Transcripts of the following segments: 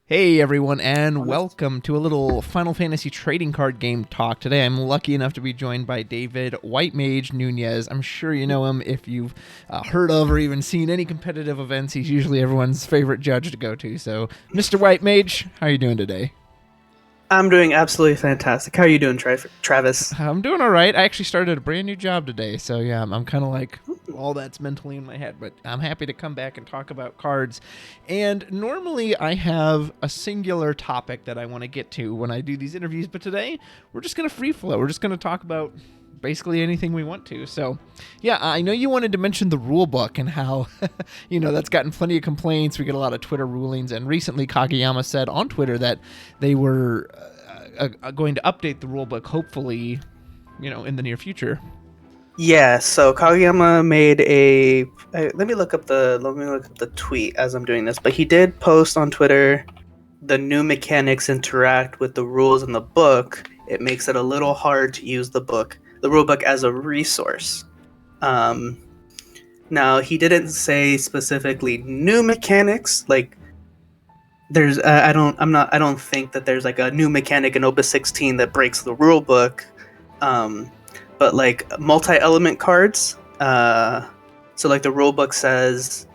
Hey everyone, and welcome to a little Final Fantasy trading card game talk. Today I'm lucky enough to be joined by David White Mage Nunez. I'm sure you know him if you've heard of or even seen any competitive events. He's usually everyone's favorite judge to go to. So, Mr. White Mage, how are you doing today? I'm doing absolutely fantastic. How are you doing, Travis? I'm doing all right. I actually started a brand new job today, so yeah, I'm kind of like all that's mentally in my head, but I'm happy to come back and talk about cards. And normally I have a singular topic that I want to get to when I do these interviews, but today we're just going to free flow. We're just going to talk about basically anything we want to. So, yeah, I know you wanted to mention the rule book and how, that's gotten plenty of complaints. We get a lot of Twitter rulings, and recently Kageyama said on Twitter that they were going to update the rule book, hopefully, in the near future. Yeah, so Kageyama made a. Let me look up the tweet as I'm doing this. But he did post on Twitter, the new mechanics interact with the rules in the book. It makes it a little hard to use the rule book as a resource. Now he didn't say specifically new mechanics. Like there's, I don't think that there's like a new mechanic in Opus 16 that breaks the rule book. But like multi-element cards, so like the rulebook says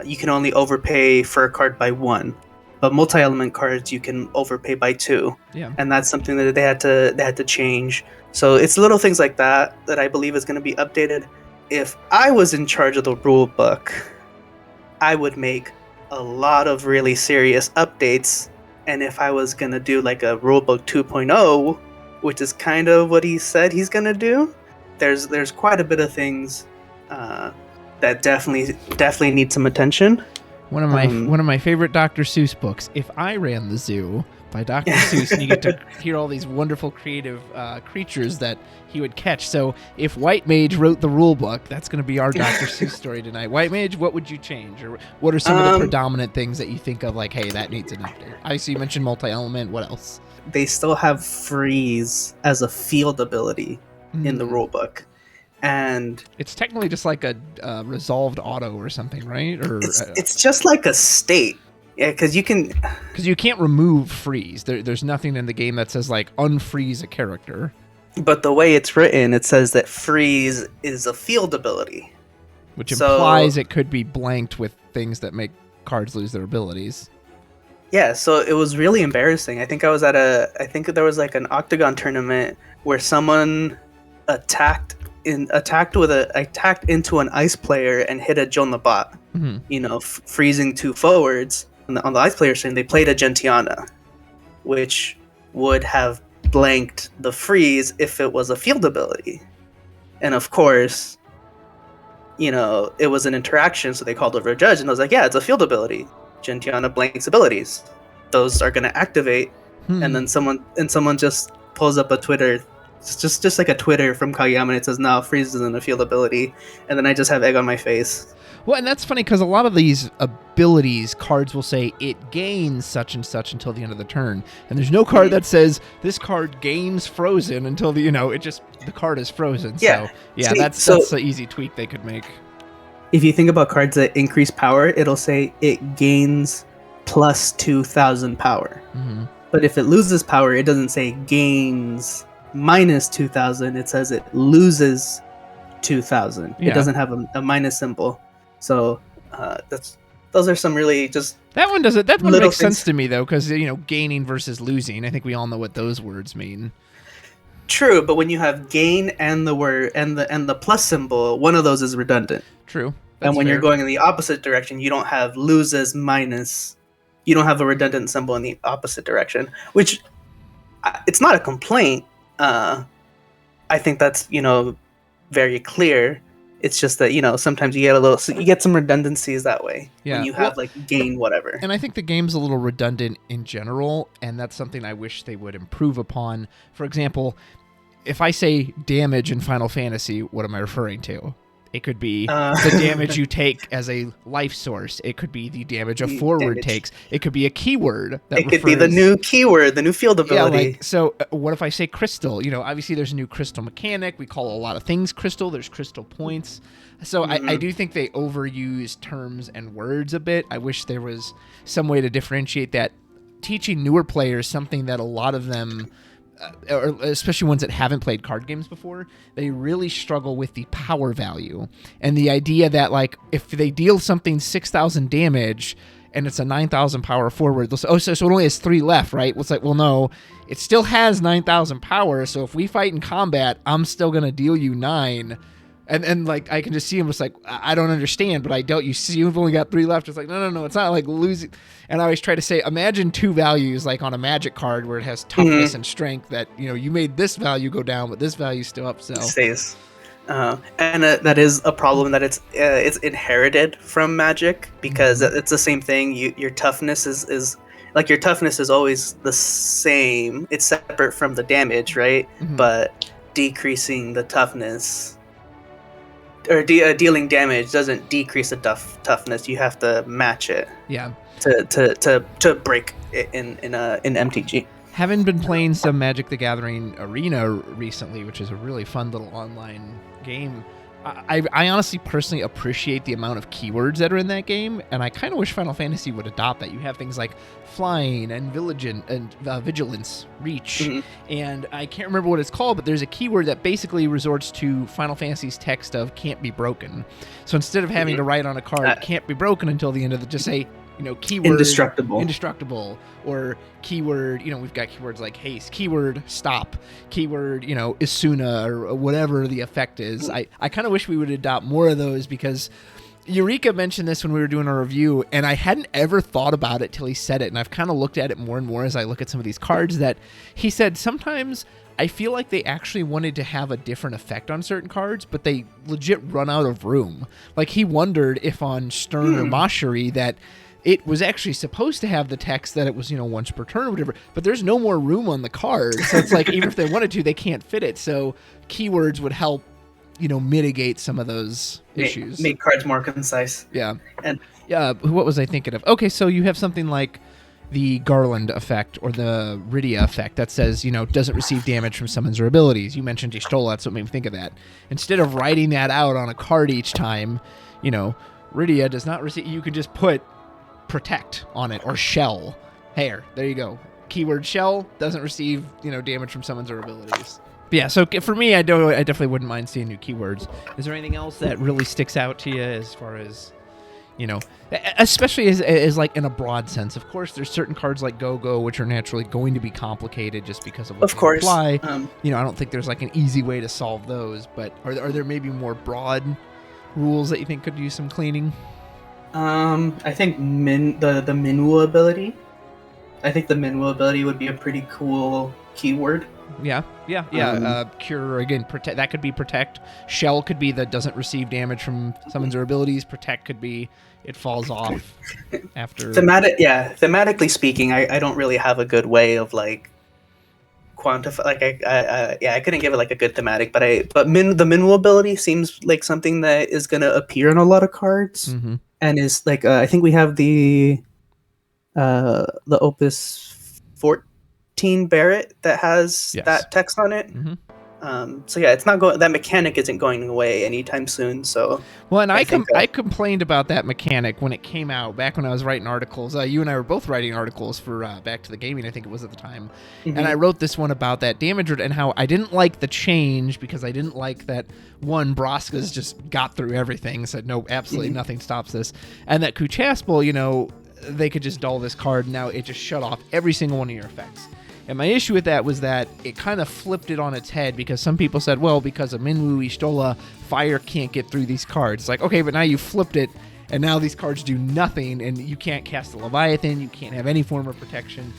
you can only overpay for a card by 1, but multi-element cards you can overpay by 2. Yeah. And that's something that they had to change. So it's little things like that I believe is going to be updated. If I was in charge of the rulebook, I would make a lot of really serious updates. And if I was going to do like a rulebook 2.0, which is kind of what he said he's gonna do, there's quite a bit of things that definitely need some attention. One of my favorite Dr. Seuss books, If I Ran the Zoo, by Dr. Seuss, and you get to hear all these wonderful creative creatures that he would catch. So if White Mage wrote the rule book, that's going to be our Dr. Seuss story tonight. White Mage, what would you change? Or what are some of the predominant things that you think of, like, hey, that needs an update? Obviously, you mentioned multi-element. What else? They still have freeze as a field ability in the rulebook, and it's technically just like a resolved auto or something, right? Or it's just like a state. Yeah, because you can't remove freeze. There's nothing in the game that says like unfreeze a character. But the way it's written, it says that freeze is a field ability, which implies it could be blanked with things that make cards lose their abilities. Yeah, so it was really embarrassing. I think there was like an Octagon tournament where someone attacked into an ice player and hit a Jonabot, freezing 2 forwards. On the ice player stream, they played a Gentiana, which would have blanked the freeze if it was a field ability. And of course, it was an interaction, so they called over a judge, and I was like, yeah, it's a field ability. Gentiana blanks abilities. Those are going to activate, and then someone just pulls up a Twitter, just like a Twitter from Kageyama, and it says, no, freeze isn't a field ability, and then I just have egg on my face. Well, and that's funny because a lot of these abilities, cards will say it gains such and such until the end of the turn, and there's no card that says this card gains frozen until the card is frozen. Yeah. So yeah, that's the easy tweak they could make. If you think about cards that increase power, it'll say it gains plus 2,000 power. Mm-hmm. But if it loses power, it doesn't say gains minus 2,000. It says it loses 2,000. Yeah. It doesn't have a minus symbol. So those are some really just that one doesn't. That one makes sense to me though, because gaining versus losing. I think we all know what those words mean. True, but when you have gain and the word and the plus symbol, one of those is redundant. True. And when you're going in the opposite direction, you don't have loses minus. You don't have a redundant symbol in the opposite direction, which it's not a complaint. I think that's very clear. It's just that sometimes you get some redundancies that way when you have like gain whatever. And I think the game's a little redundant in general, and that's something I wish they would improve upon. For example, if I say damage in Final Fantasy, what am I referring to? It could be the damage you take as a life source. It could be the damage a forward takes. It could be a keyword. It could be the new keyword, the new field ability. Yeah, like, so what if I say crystal? You know, obviously there's a new crystal mechanic. We call a lot of things crystal. There's crystal points. So I do think they overuse terms and words a bit. I wish there was some way to differentiate that. Teaching newer players something that a lot of them... or especially ones that haven't played card games before, they really struggle with the power value and the idea that, like, if they deal something 6,000 damage and it's a 9,000 power forward, they'll say, oh, so it only has 3 left, right? Well, it's like, well, no, it still has 9,000 power, so if we fight in combat, I'm still going to deal you 9. And like, I can just see him just like, I don't understand, but I don't. You see, you've only got 3 left. It's like, no, it's not like losing. And I always try to say, imagine 2 values like on a Magic card where it has toughness and strength. That, you know, you made this value go down, but this value's still up. So it stays. And that is a problem that it's inherited from Magic, because it's the same thing. Your toughness is like, your toughness is always the same. It's separate from the damage, right? But decreasing the toughness, or dealing damage, doesn't decrease the toughness. You have to match it. Yeah. To break it in MTG. Having been playing some Magic the Gathering Arena recently, which is a really fun little online game, I honestly personally appreciate the amount of keywords that are in that game, and I kind of wish Final Fantasy would adopt that. You have things like flying and vigilance, reach, and I can't remember what it's called, but there's a keyword that basically resorts to Final Fantasy's text of can't be broken. So instead of having to write on a card can't be broken until the end of the, just say, you know, keyword indestructible, or keyword, you know, we've got keywords like haste, keyword stop, keyword, you know, Isuna, or whatever the effect is. I kind of wish we would adopt more of those, because Eureka mentioned this when we were doing a review, and I hadn't ever thought about it till he said it, and I've kind of looked at it more and more as I look at some of these cards, that he said sometimes I feel like they actually wanted to have a different effect on certain cards, but they legit run out of room. Like, he wondered if on Stern or Mashiri that it was actually supposed to have the text that it was, you know, once per turn or whatever, but there's no more room on the card. So it's like, even if they wanted to, they can't fit it. So keywords would help, you know, mitigate some of those issues. Make cards more concise. Yeah. And what was I thinking of? Okay, so you have something like the Garland effect or the Rydia effect that says, you know, doesn't receive damage from summons or abilities. You mentioned Y'shtola, that's what made me think of that. Instead of writing that out on a card each time, you know, Rydia does not receive, you could just put protect on it, or shell. There you go. Keyword shell, doesn't receive, you know, damage from summons or abilities. But yeah, so for me, I definitely wouldn't mind seeing new keywords. Is there anything else that really sticks out to you as far as, you know, especially as like in a broad sense? Of course, there's certain cards like Go-Go which are naturally going to be complicated just because of what they apply. You know, I don't think there's like an easy way to solve those, but are there maybe more broad rules that you think could use some cleaning? I think the minwoo ability. I think the minwoo ability would be a pretty cool keyword. Yeah. Cure, again, protect. That could be protect. Shell could be that doesn't receive damage from summons or abilities. Protect could be it falls off after. Thematically speaking, I don't really have a good way of like quantify. Like I couldn't give it like a good thematic, but the minwoo ability seems like something that is going to appear in a lot of cards. And is like I think we have the Opus 14 Barrett that has that text on it. So yeah, it's not going. That mechanic isn't going away anytime soon. So well, and I complained about that mechanic when it came out back when I was writing articles. You and I were both writing articles for Back to the Gaming, I think it was at the time, and I wrote this one about that damage and how I didn't like the change because I didn't like that one Braska's just got through everything, said no, absolutely nothing stops this, and that Kuchaspel, you know, they could just dull this card. Now it just shut off every single one of your effects. And my issue with that was that it kind of flipped it on its head because some people said, well, because of Minwoo, Y'shtola, fire can't get through these cards. It's like, okay, but now you flipped it, and now these cards do nothing, and you can't cast a Leviathan, you can't have any form of protection.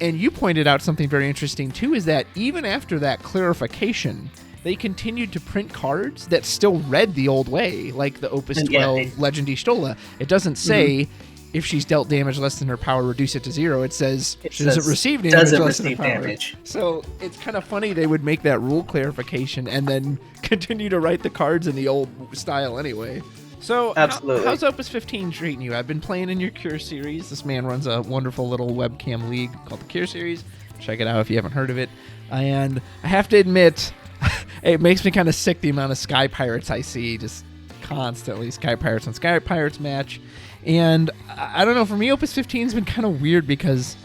And you pointed out something very interesting, too, is that even after that clarification, they continued to print cards that still read the old way, like the Opus 12 Legend Y'shtola. It doesn't say... if she's dealt damage less than her power, reduce it to 0. It says she doesn't receive damage less than her power. So it's kind of funny they would make that rule clarification and then continue to write the cards in the old style anyway. So Absolutely. How's Opus 15 treating you? I've been playing in your Cure series. This man runs a wonderful little webcam league called the Cure series. Check it out if you haven't heard of it. And I have to admit, it makes me kind of sick the amount of Sky Pirates I see just constantly. Sky Pirates on Sky Pirates match. And I don't know, for me, Opus 15 has been kind of weird because,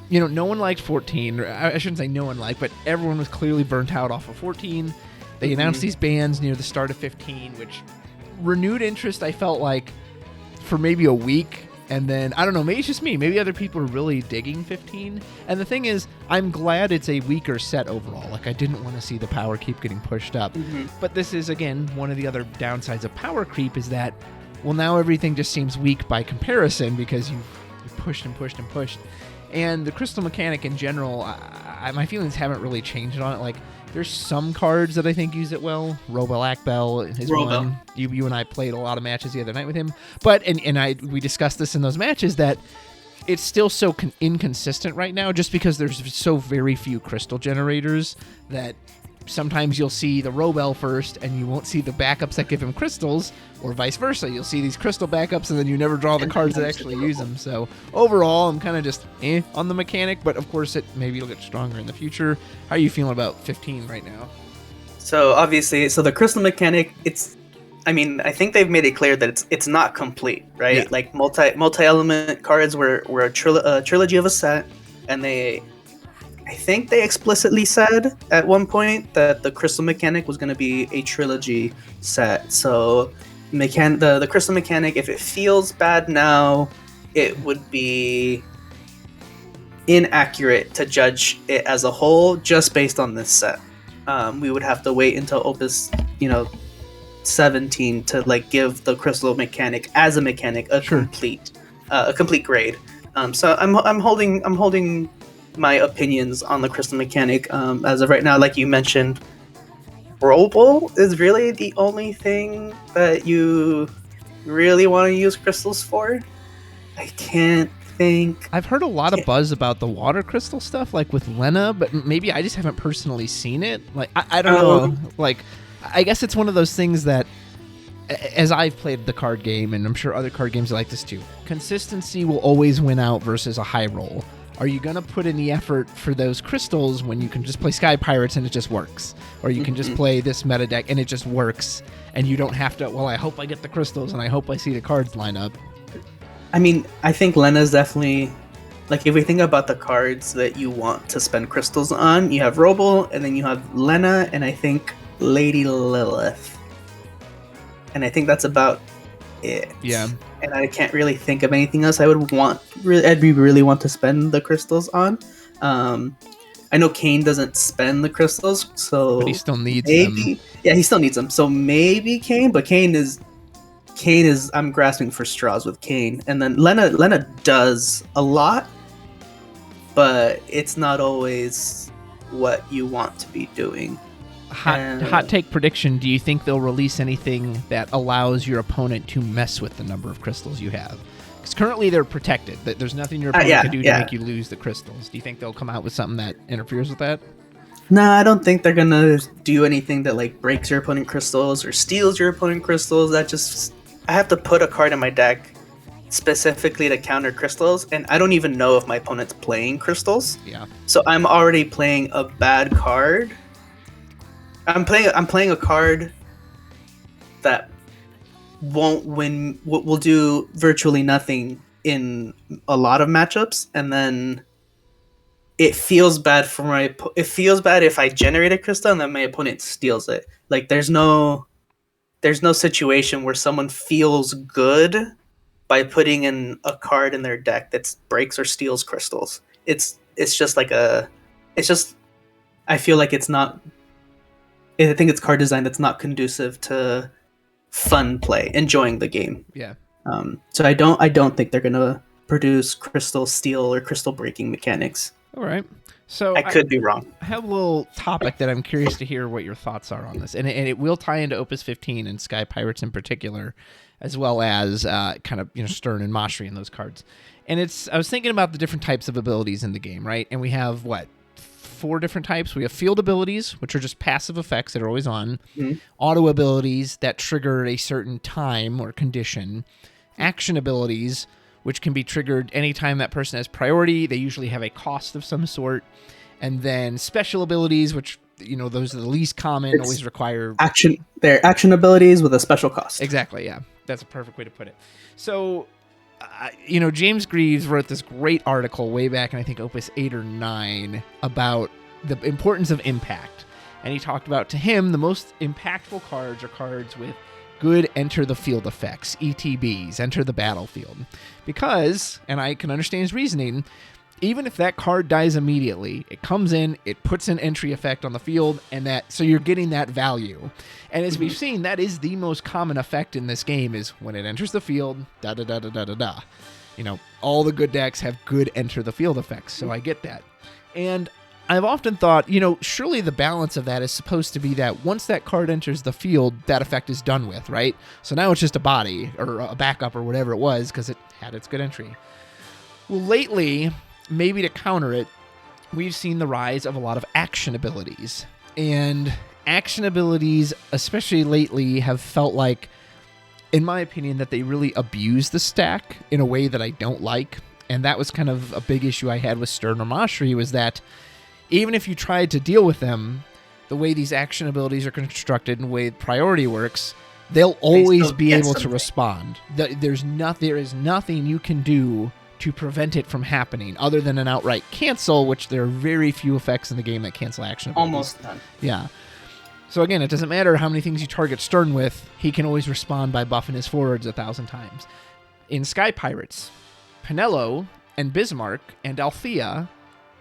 you know, no one liked 14. Or I shouldn't say no one liked, but everyone was clearly burnt out off of 14. They announced these bans near the start of 15, which renewed interest, I felt like, for maybe a week. And then, I don't know, maybe it's just me. Maybe other people are really digging 15. And the thing is, I'm glad it's a weaker set overall. Like, I didn't want to see the power keep getting pushed up. But this is, again, one of the other downsides of power creep is that, well, now everything just seems weak by comparison because you pushed and pushed and pushed. And the crystal mechanic in general, my feelings haven't really changed on it. Like, there's some cards that I think use it well. Robel is one. You and I played a lot of matches the other night with him. But we discussed this in those matches that it's still so inconsistent right now just because there's so very few crystal generators that sometimes you'll see the Robel first and you won't see the backups that give him crystals, or vice versa. You'll see these crystal backups and then you never draw the cards that actually use them. So overall, I'm kind of just on the mechanic, but of course maybe it'll get stronger in the future. How are you feeling about 15 right now? So obviously, the crystal mechanic, I think they've made it clear that it's not complete, right? Yeah. Like multi-element cards were a trilogy of a set, and I think they explicitly said at one point that the crystal mechanic was going to be a trilogy set. So the crystal mechanic, if it feels bad now, it would be inaccurate to judge it as a whole just based on this set. We would have to wait until Opus, 17 to like give the crystal mechanic as a mechanic a complete grade. So I'm holding my opinions on the crystal mechanic as of right now. Like you mentioned, Roble is really the only thing that you really want to use crystals for. I can't think. I've heard a lot of buzz about the water crystal stuff, like with Lena, but maybe I just haven't personally seen it. Like I don't know. Like I guess it's one of those things that, as I've played the card game, and I'm sure other card games are like this too, consistency will always win out versus a high roll. Are you going to put in the effort for those crystals when you can just play Sky Pirates and it just works? Or you can just play this meta deck and it just works, and you don't have to, well, I hope I get the crystals and I hope I see the cards line up. I mean, I think Lena's definitely, like, if we think about the cards that you want to spend crystals on, you have Roble, and then you have Lena, and I think Lady Lilith. And I think that's about it. Yeah. And I can't really think of anything else I'd really want to spend the crystals on. I know Kane doesn't spend the crystals, so but he still needs them. Yeah, he still needs them. So maybe Kane, but Kane is I'm grasping for straws with Kane. And then Lena does a lot, but it's not always what you want to be doing. Hot take prediction, do you think they'll release anything that allows your opponent to mess with the number of crystals you have? Because currently they're protected. There's nothing your opponent can do to make you lose the crystals. Do you think they'll come out with something that interferes with that? No, I don't think they're gonna do anything that like breaks your opponent crystals or steals your opponent crystals. I have to put a card in my deck specifically to counter crystals, and I don't even know if my opponent's playing crystals. Yeah. So I'm already playing a bad card. I'm playing a card that won't win. Will do virtually nothing in a lot of matchups, and then it feels bad It feels bad if I generate a crystal and then my opponent steals it. Like there's no situation where someone feels good by putting in a card in their deck that breaks or steals crystals. It's just like I feel like it's not. I think it's card design that's not conducive to fun play, enjoying the game. Yeah. So I don't think they're gonna produce crystal steal or crystal breaking mechanics. All right. So I could be wrong. I have a little topic that I'm curious to hear what your thoughts are on this, and it will tie into Opus 15 and Sky Pirates in particular, as well as kind of Stern and Mashri and those cards. And I was thinking about the different types of abilities in the game, right? And we have 4 different types. We have field abilities, which are just passive effects that are always on. Mm-hmm. Auto abilities that trigger a certain time or condition. Action abilities, which can be triggered anytime that person has priority. They usually have a cost of some sort. And then special abilities, which, those are the least common, always require... They're action abilities with a special cost. Exactly, yeah. That's a perfect way to put it. So, James Greaves wrote this great article way back in, I think, Opus 8 or 9 about the importance of impact. And he talked about, to him, the most impactful cards are cards with good enter the field effects, ETBs, enter the battlefield. Because, and I can understand his reasoning, even if that card dies immediately, it comes in, it puts an entry effect on the field, so you're getting that value. And as we've seen, that is the most common effect in this game, is when it enters the field, da-da-da-da-da-da-da. All the good decks have good enter the field effects, so I get that. And I've often thought, surely the balance of that is supposed to be that once that card enters the field, that effect is done with, right? So now it's just a body, or a backup, or whatever it was, because it had its good entry. Well, lately... maybe to counter it, we've seen the rise of a lot of action abilities. And action abilities, especially lately, have felt like, in my opinion, that they really abuse the stack in a way that I don't like. And that was kind of a big issue I had with Stern or Mashri, was that even if you tried to deal with them, the way these action abilities are constructed and the way priority works, they'll always be able to respond. There is nothing you can do to prevent it from happening, other than an outright cancel, which there are very few effects in the game that cancel action abilities. Almost none. Yeah. So again, it doesn't matter how many things you target Stern with, he can always respond by buffing his forwards 1,000 times. In Sky Pirates, Penelo and Bismarck and Althea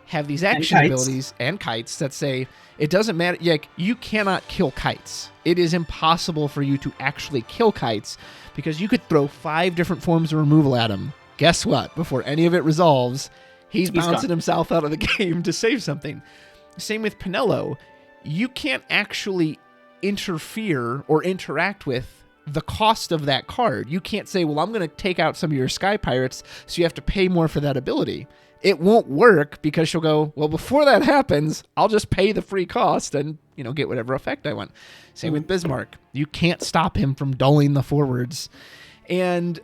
have these action abilities and kites that say, it doesn't matter, you cannot kill kites. It is impossible for you to actually kill kites, because you could throw 5 different forms of removal at him. Guess what? Before any of it resolves, he's bouncing himself out of the game to save something. Same with Penelo. You can't actually interfere or interact with the cost of that card. You can't say, well, I'm going to take out some of your Sky Pirates, so you have to pay more for that ability. It won't work, because she'll go, well, before that happens, I'll just pay the free cost and, get whatever effect I want. Same with Bismarck. You can't stop him from dulling the forwards. And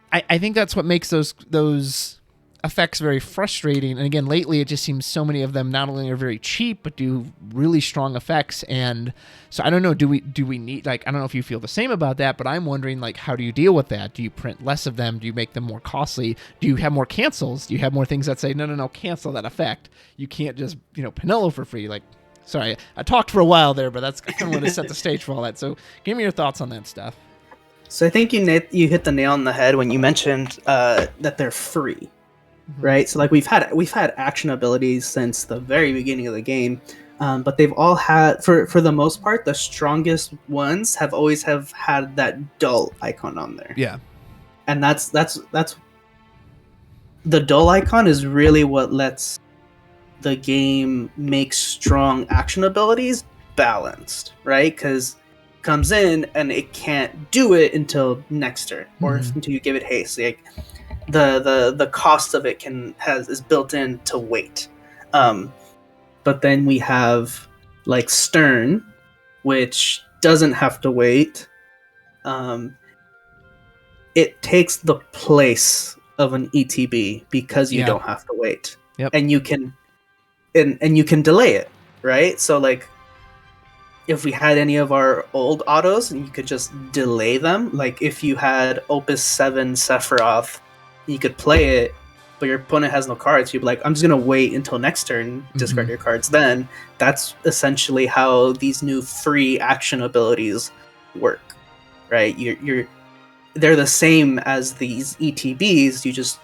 I think that's what makes those effects very frustrating. And again, lately it just seems so many of them not only are very cheap, but do really strong effects. And so I don't know, do we need, I don't know if you feel the same about that, but I'm wondering, how do you deal with that? Do you print less of them? Do you make them more costly? Do you have more cancels? Do you have more things that say, no, cancel that effect? You can't just, Penelo for free. Sorry, I talked for a while there, but that's kind of what to set the stage for all that. So give me your thoughts on that stuff. So I think you hit the nail on the head when you mentioned that they're free, right? So we've had action abilities since the very beginning of the game, but they've all had, for the most part, the strongest ones have always had that dull icon on there. Yeah, and that's the dull icon is really what lets the game make strong action abilities balanced, right? Because comes in and it can't do it until next turn, or until you give it haste. The cost of it is built in to wait. But then we have Stern, which doesn't have to wait. It takes the place of an ETB because you don't have to wait. Yep. And you can delay it, right? So if we had any of our old autos, and you could just delay them, if you had Opus 7 Sephiroth, you could play it, but your opponent has no cards, you'd be like, I'm just going to wait until next turn, discard your cards then. That's essentially how these new free action abilities work, right? They're the same as these ETBs, you just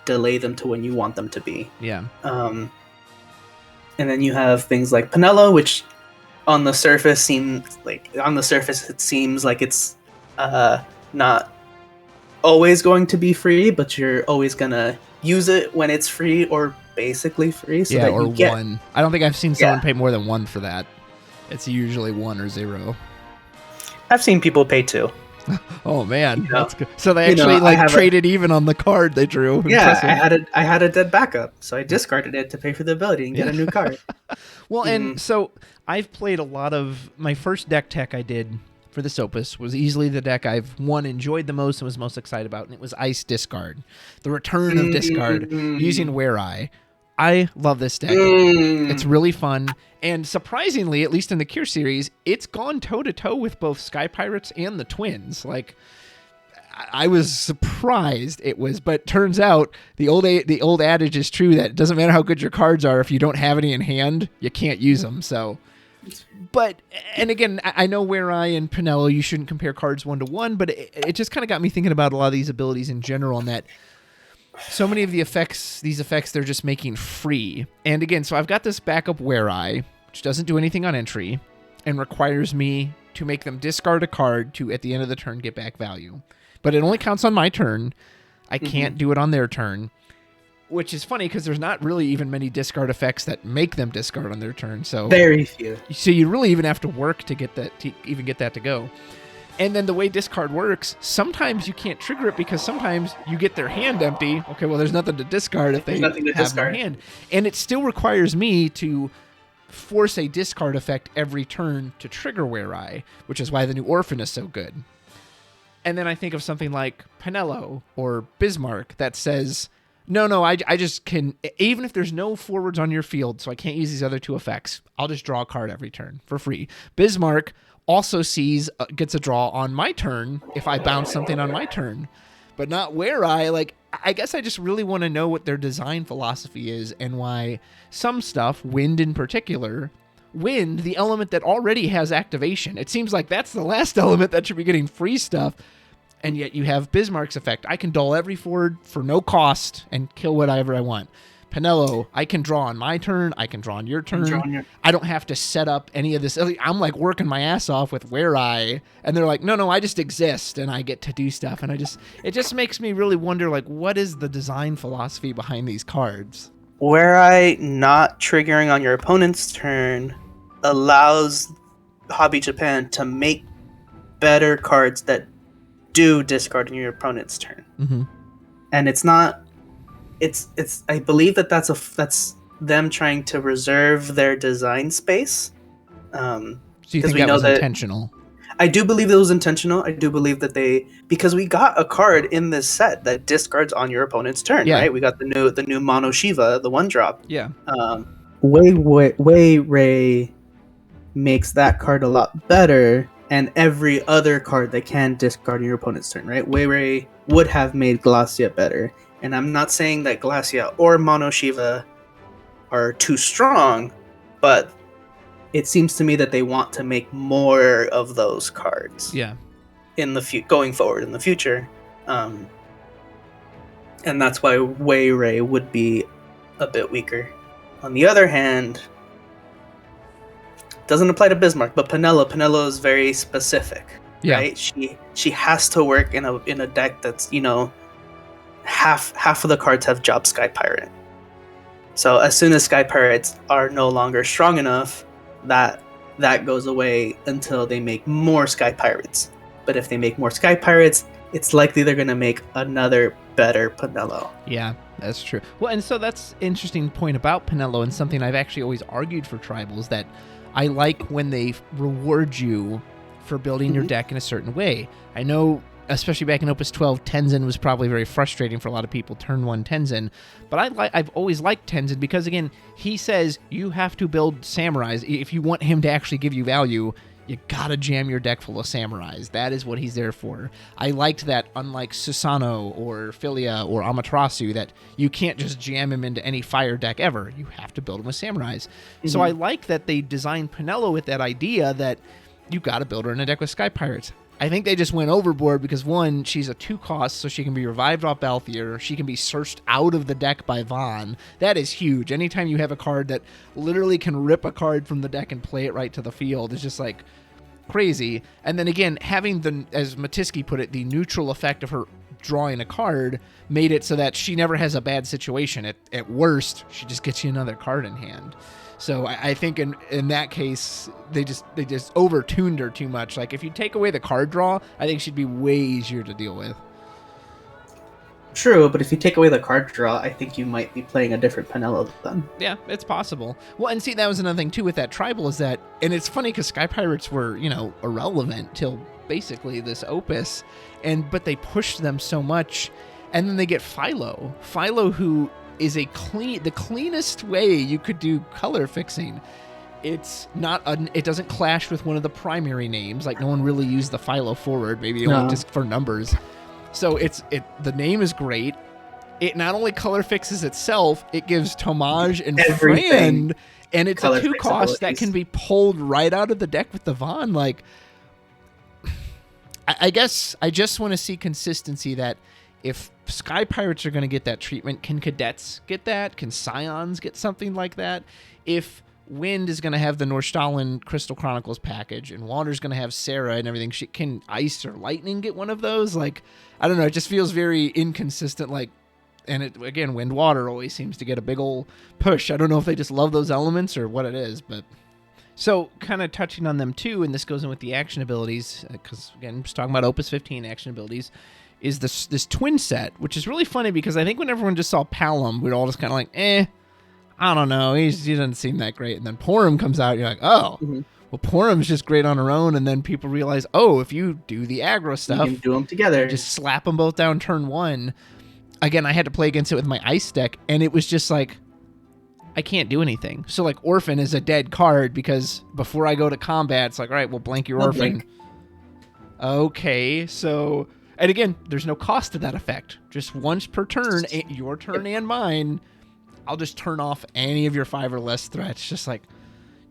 delay them to when you want them to be. Yeah. And then you have things like Penelo, which on the surface it seems like it's not always going to be free, but you're always gonna use it when it's free or basically free. So that or you get... 1. I don't think I've seen someone pay more than 1 for that. It's usually 1 or 0. I've seen people pay 2. Oh man, You know? that's good. So they actually traded even on the card they drew. Yeah, Impressive. I had a dead backup, so I discarded it to pay for the ability and get a new card. Well, and so I've played a lot of my first deck tech I did for this Opus was easily the deck I've enjoyed the most and was most excited about, and it was Ice Discard, the return of discard using Were Eye. I love this deck. It's really fun, and surprisingly, at least in the Cure series, it's gone toe to toe with both Sky Pirates and the Twins. Like, I was surprised it was, but turns out the old adage is true that it doesn't matter how good your cards are, if you don't have any in hand, you can't use them. So, but, and again, I know Were Eye and Pinello, you shouldn't compare cards 1-to-1, but it just kind of got me thinking about a lot of these abilities in general, and that so many of these effects, they're just making free. And again, so I've got this backup Were Eye, which doesn't do anything on entry, and requires me to make them discard a card to, at the end of the turn, get back value. But it only counts on my turn. I can't do it on their turn, which is funny because there's not really even many discard effects that make them discard on their turn. So very few. So you really even have to work to get that to go. And then the way discard works, sometimes you can't trigger it because sometimes you get their hand empty. Okay, well, there's nothing to discard if they have their hand. And it still requires me to force a discard effect every turn to trigger Were Eye, which is why the new Orphan is so good. And then I think of something like Pinello or Bismarck that says, no, I just can, even if there's no forwards on your field, so I can't use these other two effects, I'll just draw a card every turn for free. Bismarck also gets a draw on my turn if I bounce something on my turn, but not Were Eye. Like, I guess I just really want to know what their design philosophy is and why some stuff, wind in particular, wind, the element that already has activation. It seems like that's the last element that should be getting free stuff, and yet you have Bismarck's effect. I can dull every forward for no cost and kill whatever I want. Pinello, I can draw on my turn. I can draw on your turn. I don't have to set up any of this. I'm like working my ass off with Were Eye, and they're like, no, I just exist and I get to do stuff. And it just makes me really wonder, like, what is the design philosophy behind these cards? Were Eye not triggering on your opponent's turn allows Hobby Japan to make better cards that do discard on your opponent's turn. And it's not. It's. I believe that's them trying to reserve their design space. So you think that was intentional? I do believe it was intentional. I do believe that because we got a card in this set that discards on your opponent's turn, right? We got the new Mono Shiva, the 1-drop. Yeah. Wei Ray makes that card a lot better, and every other card that can discard on your opponent's turn, right? Wei Ray would have made Glacia better. And I'm not saying that Glacia or Mono Shiva are too strong, but it seems to me that they want to make more of those cards. Yeah. In the going forward in the future, and that's why Wei Ray would be a bit weaker. On the other hand, doesn't apply to Bismarck, but Pinello is very specific. Yeah. Right? She has to work in a deck that's, half of the cards have job Sky Pirate. So as soon as Sky Pirates are no longer strong enough, that goes away until they make more Sky Pirates. But if they make more Sky Pirates, it's likely they're going to make another better Pinello. Yeah, that's true. Well, and so that's an interesting point about Pinello, and something I've actually always argued for Tribals, that I like when they reward you for building your deck in a certain way. I know, especially back in Opus 12, Tenzin was probably very frustrating for a lot of people, turn 1 Tenzin. But I've always liked Tenzin because, again, he says you have to build samurais. If you want him to actually give you value, you gotta jam your deck full of samurais. That is what he's there for. I liked that, unlike Susano or Philia or Amaterasu, that you can't just jam him into any fire deck ever. You have to build him with samurais. So I like that they designed Pinello with that idea that you gotta build her in a deck with Sky Pirates. I think they just went overboard because, one, she's a 2-cost, so she can be revived off Balthier. She can be searched out of the deck by Vaughn. That is huge. Anytime you have a card that literally can rip a card from the deck and play it right to the field is just like crazy. And then again, having the, as Matisky put it, the neutral effect of her drawing a card made it so that she never has a bad situation. At worst, she just gets you another card in hand. So I think in that case, they just overtuned her too much. Like, if you take away the card draw, I think she'd be way easier to deal with. True, but if you take away the card draw, I think you might be playing a different Penelo then. Yeah, it's possible. Well, and see, that was another thing too with that tribal is that, and it's funny because Sky Pirates were, irrelevant till basically this Opus, but they pushed them so much, and then they get Philo, who is the cleanest way you could do color fixing. It's not it doesn't clash with one of the primary names. Like, no one really used the Philo forward, maybe only just for numbers. So the name is great. It not only color fixes itself, it gives Tomage and Friend, and it's a 2-cost that can be pulled right out of the deck with the Vaughn. Like, I guess I just want to see consistency that if Sky Pirates are going to get that treatment, can Cadets get that? Can Scions get something like that? If Wind is going to have the Nordstalin Crystal Chronicles package, and Water's going to have Sarah and everything, can Ice or Lightning get one of those? Like, I don't know. It just feels very inconsistent. Like, and again, Wind Water always seems to get a big old push. I don't know if they just love those elements or what it is, but so kind of touching on them too, and this goes in with the action abilities, because again, I'm just talking about Opus 15 action abilities, is this twin set, which is really funny because I think when everyone just saw Palom, we're all just kind of like, I don't know, he doesn't seem that great. And then Porum comes out, and you're like, oh, well, Porum's just great on her own. And then people realize, oh, if you do the aggro stuff, you can do them together. Just slap them both down turn 1. Again, I had to play against it with my Ice deck, and it was just like, I can't do anything. So, like, Orphan is a dead card because before I go to combat, it's like, all right, well, blank your Orphan. Blink. Okay, so, and again, there's no cost to that effect. Just once per turn, your turn and mine, I'll just turn off any of your 5 or less threats. Just like,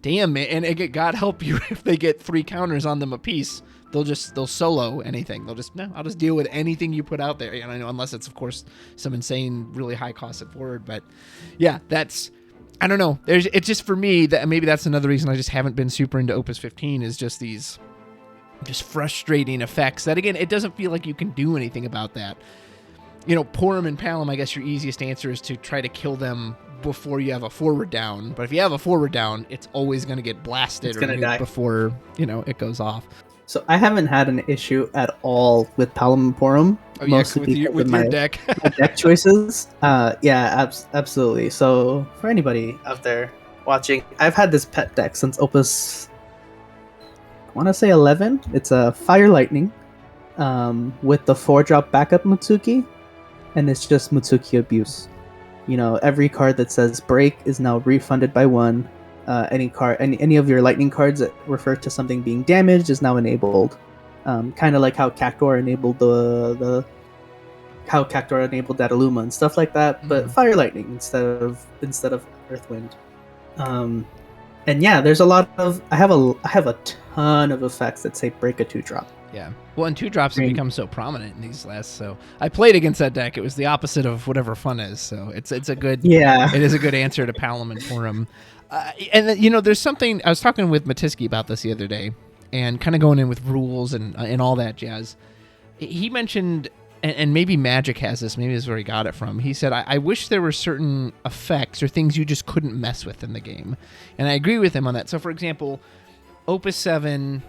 damn it. And again, God help you if they get 3 counters on them apiece. They'll solo anything. I'll just deal with anything you put out there. And I know, unless it's, of course, some insane, really high cost at forward. But yeah, I don't know. It's just for me that maybe that's another reason I just haven't been super into Opus 15 is just these just frustrating effects that, again, it doesn't feel like you can do anything about that. Porum and Palom, I guess your easiest answer is to try to kill them before you have a forward down. But if you have a forward down, it's always going to get blasted or nuked before, it goes off. So I haven't had an issue at all with Palom and Porum. Mostly with your deck. My deck choices. Absolutely. So for anybody out there watching, I've had this pet deck since Opus, I want to say 11. It's a Fire Lightning with the 4-drop backup Mutsuki. And it's just Mutsuki abuse. Every card that says break is now refunded by 1. Any of your lightning cards that refer to something being damaged is now enabled. Kind of like how Cactuar enabled Dataluma and stuff like that, but Fire Lightning instead of Earthwind. And yeah, there's a lot of I have a ton of effects that say break a 2-drop. Yeah. Well, and 2-drops have become so prominent in these last. So I played against that deck. It was the opposite of whatever fun is. So it's a good. Yeah. It is a good answer to Palom and Porum. And then, there's something I was talking with Matisky about this the other day, and kind of going in with rules and all that jazz. He mentioned, and maybe Magic has this. Maybe this is where he got it from. He said, "I wish there were certain effects or things you just couldn't mess with in the game," and I agree with him on that. So, for example, Opus 8 7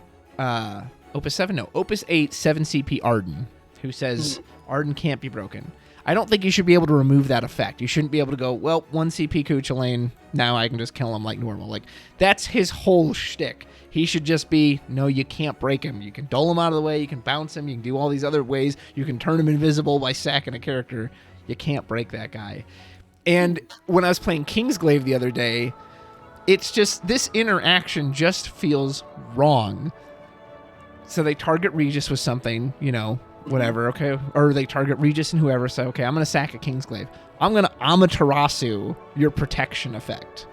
CP Arden, who says Arden can't be broken. I don't think you should be able to remove that effect. You shouldn't be able to go, well, 1 CP Kuchulain, now I can just kill him like normal. Like, that's his whole shtick. He should just be, no, you can't break him. You can dole him out of the way, you can bounce him, you can do all these other ways, you can turn him invisible by sacking a character. You can't break that guy. And when I was playing Kingsglaive the other day, it's just, this interaction just feels wrong. So they target Regis with something, whatever, okay? Or they target Regis and whoever, so, okay, I'm going to sack a Kingsglaive. I'm going to Amaterasu your protection effect.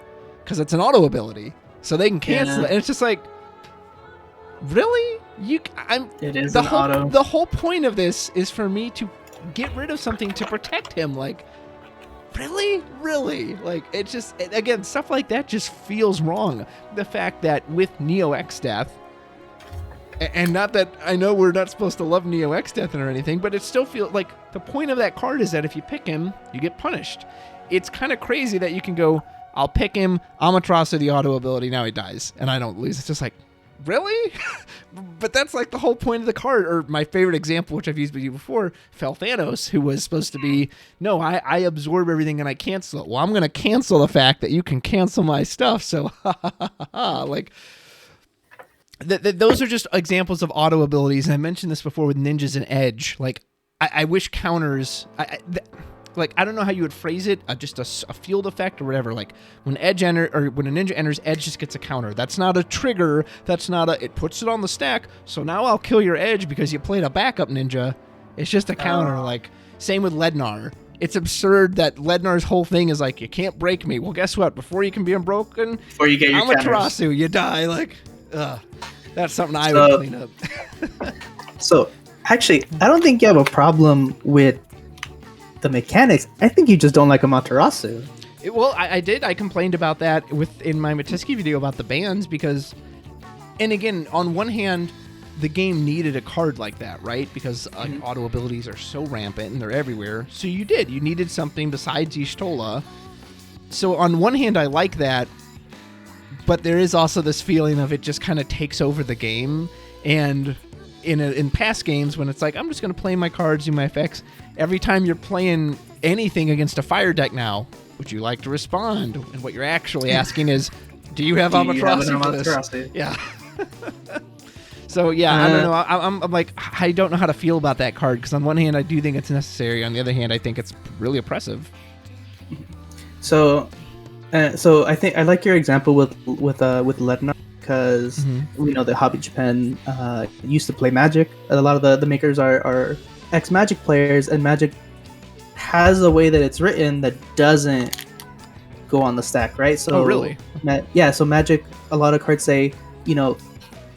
Because it's an auto ability. So they can cancel it. And it's just like, really? It is an auto. The whole point of this is for me to get rid of something to protect him. Like, really? Really? Like, it just, again, stuff like that just feels wrong. The fact that with Neo X Death, And not that I know we're not supposed to love Neo X Death or anything, but it still feels like the point of that card is that if you pick him, you get punished. It's kind of crazy that you can go, I'll pick him, Amaterasu auto ability, now he dies, and I don't lose. It's just like, really? But that's like the whole point of the card. Or my favorite example, which I've used with you before, Thanos, who was supposed to be, no, I absorb everything and I cancel it. Well, I'm going to cancel the fact that you can cancel my stuff. So, like, those are just examples of auto abilities. And I mentioned this before with ninjas and edge. Like, I wish counters... Like, I don't know how you would phrase it, just a field effect or whatever. Like, when when a ninja enters, edge just gets a counter. That's not a trigger. That's not it puts it on the stack. So now I'll kill your edge because you played a backup ninja. It's just a counter. Like, same with Lednar. It's absurd that Lednar's whole thing is like, you can't break me. Well, guess what? Before you can be unbroken, before you get your Amaterasu, you die. Like, that's something I would clean up. So, actually, I don't think you have a problem with the mechanics. I think you just don't like Amaterasu. Well, I did. I complained about that in my Matiski video about the bans because, and again, on one hand, the game needed a card like that, right? Because auto abilities are so rampant and they're everywhere. So you needed something besides Y'shtola. So on one hand, I like that, but there is also this feeling of it just kind of takes over the game. And in past games, when it's like, I'm just going to play my cards, do my effects, every time you're playing anything against a fire deck now, would you like to respond? And what you're actually asking is, do you have Amaterasu for this? Yeah. So, yeah, I don't know. I'm like, I don't know how to feel about that card, because on one hand, I do think it's necessary. On the other hand, I think it's really oppressive. So I think I like your example with Lednar, because we know that Hobby Japan used to play Magic. A lot of the makers are ex-Magic players, and Magic has a way that it's written that doesn't go on the stack, right? So, really? So Magic, a lot of cards say,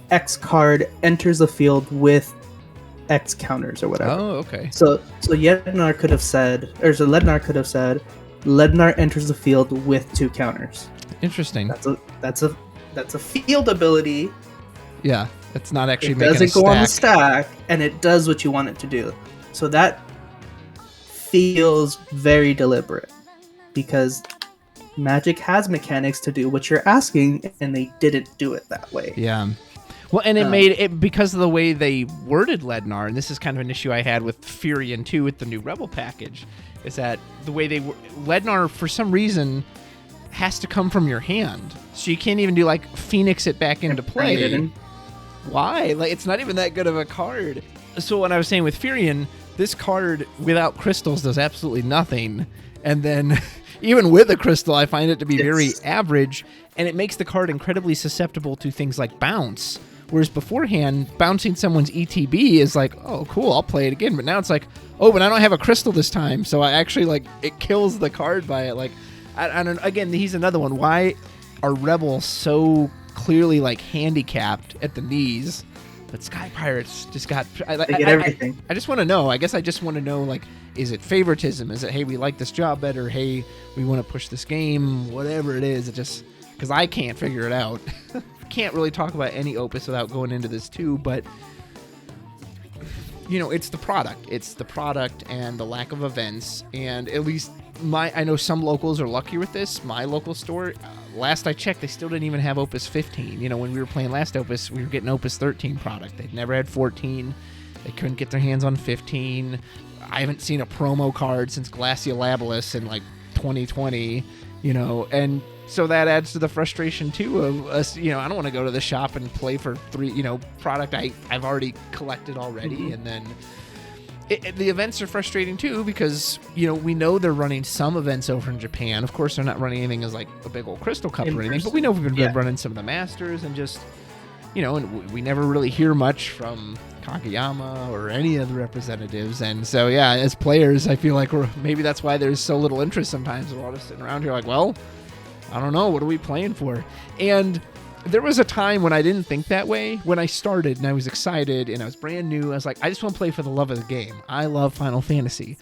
X card enters the field with X counters or whatever. Oh, okay. So Lednar could have said, Lednar enters the field with 2 counters. Interesting. That's a field ability. Yeah, it's not actually making a stack. It doesn't go on the stack, and it does what you want it to do. So that feels very deliberate, because Magic has mechanics to do what you're asking, and they didn't do it that way. Yeah. Well, and it made it, because of the way they worded Lednar, and this is kind of an issue I had with Furion too, with the new Rebel package, is that the way Lednar, for some reason, has to come from your hand. So you can't even do like Phoenix it back into play. Why? Like, it's not even that good of a card. So what I was saying with Furion, this card without crystals does absolutely nothing. And then even with a crystal, I find it to be very average, and it makes the card incredibly susceptible to things like bounce. Whereas beforehand, bouncing someone's ETB is like, oh, cool, I'll play it again. But now it's like, oh, but I don't have a crystal this time. So I actually, like, it kills the card by it. Like, I don't. Again, he's another one. Why are Rebels so clearly, like, handicapped at the knees? But Sky Pirates just got... They get everything. I just want to know. I guess I just want to know, like, is it favoritism? Is it, hey, we like this job better? Hey, we want to push this game? Whatever it is, it just... Because I can't figure it out. Can't really talk about any Opus without going into this too, but... it's the product. It's the product and the lack of events. And at least I know some locals are lucky with this. My local store, last I checked, they still didn't even have Opus 15. When we were playing last Opus, we were getting Opus 13 product. They'd never had 14. They couldn't get their hands on 15. I haven't seen a promo card since Glaciolabilus in like 2020, and so that adds to the frustration too of us. I don't want to go to the shop and play for 3, product I've already collected already, and then the events are frustrating too, because we know they're running some events over in Japan. Of course, they're not running anything as like a big old Crystal Cup or anything, but we know we've been running some of the Masters, and just and we never really hear much from Kageyama or any of the representatives. And so as players, I feel like maybe that's why there's so little interest sometimes. We're all just sitting around here like, well, I don't know, what are we playing for? And there was a time when I didn't think that way. When I started and I was excited and I was brand new, I was like, I just want to play for the love of the game. I love Final Fantasy.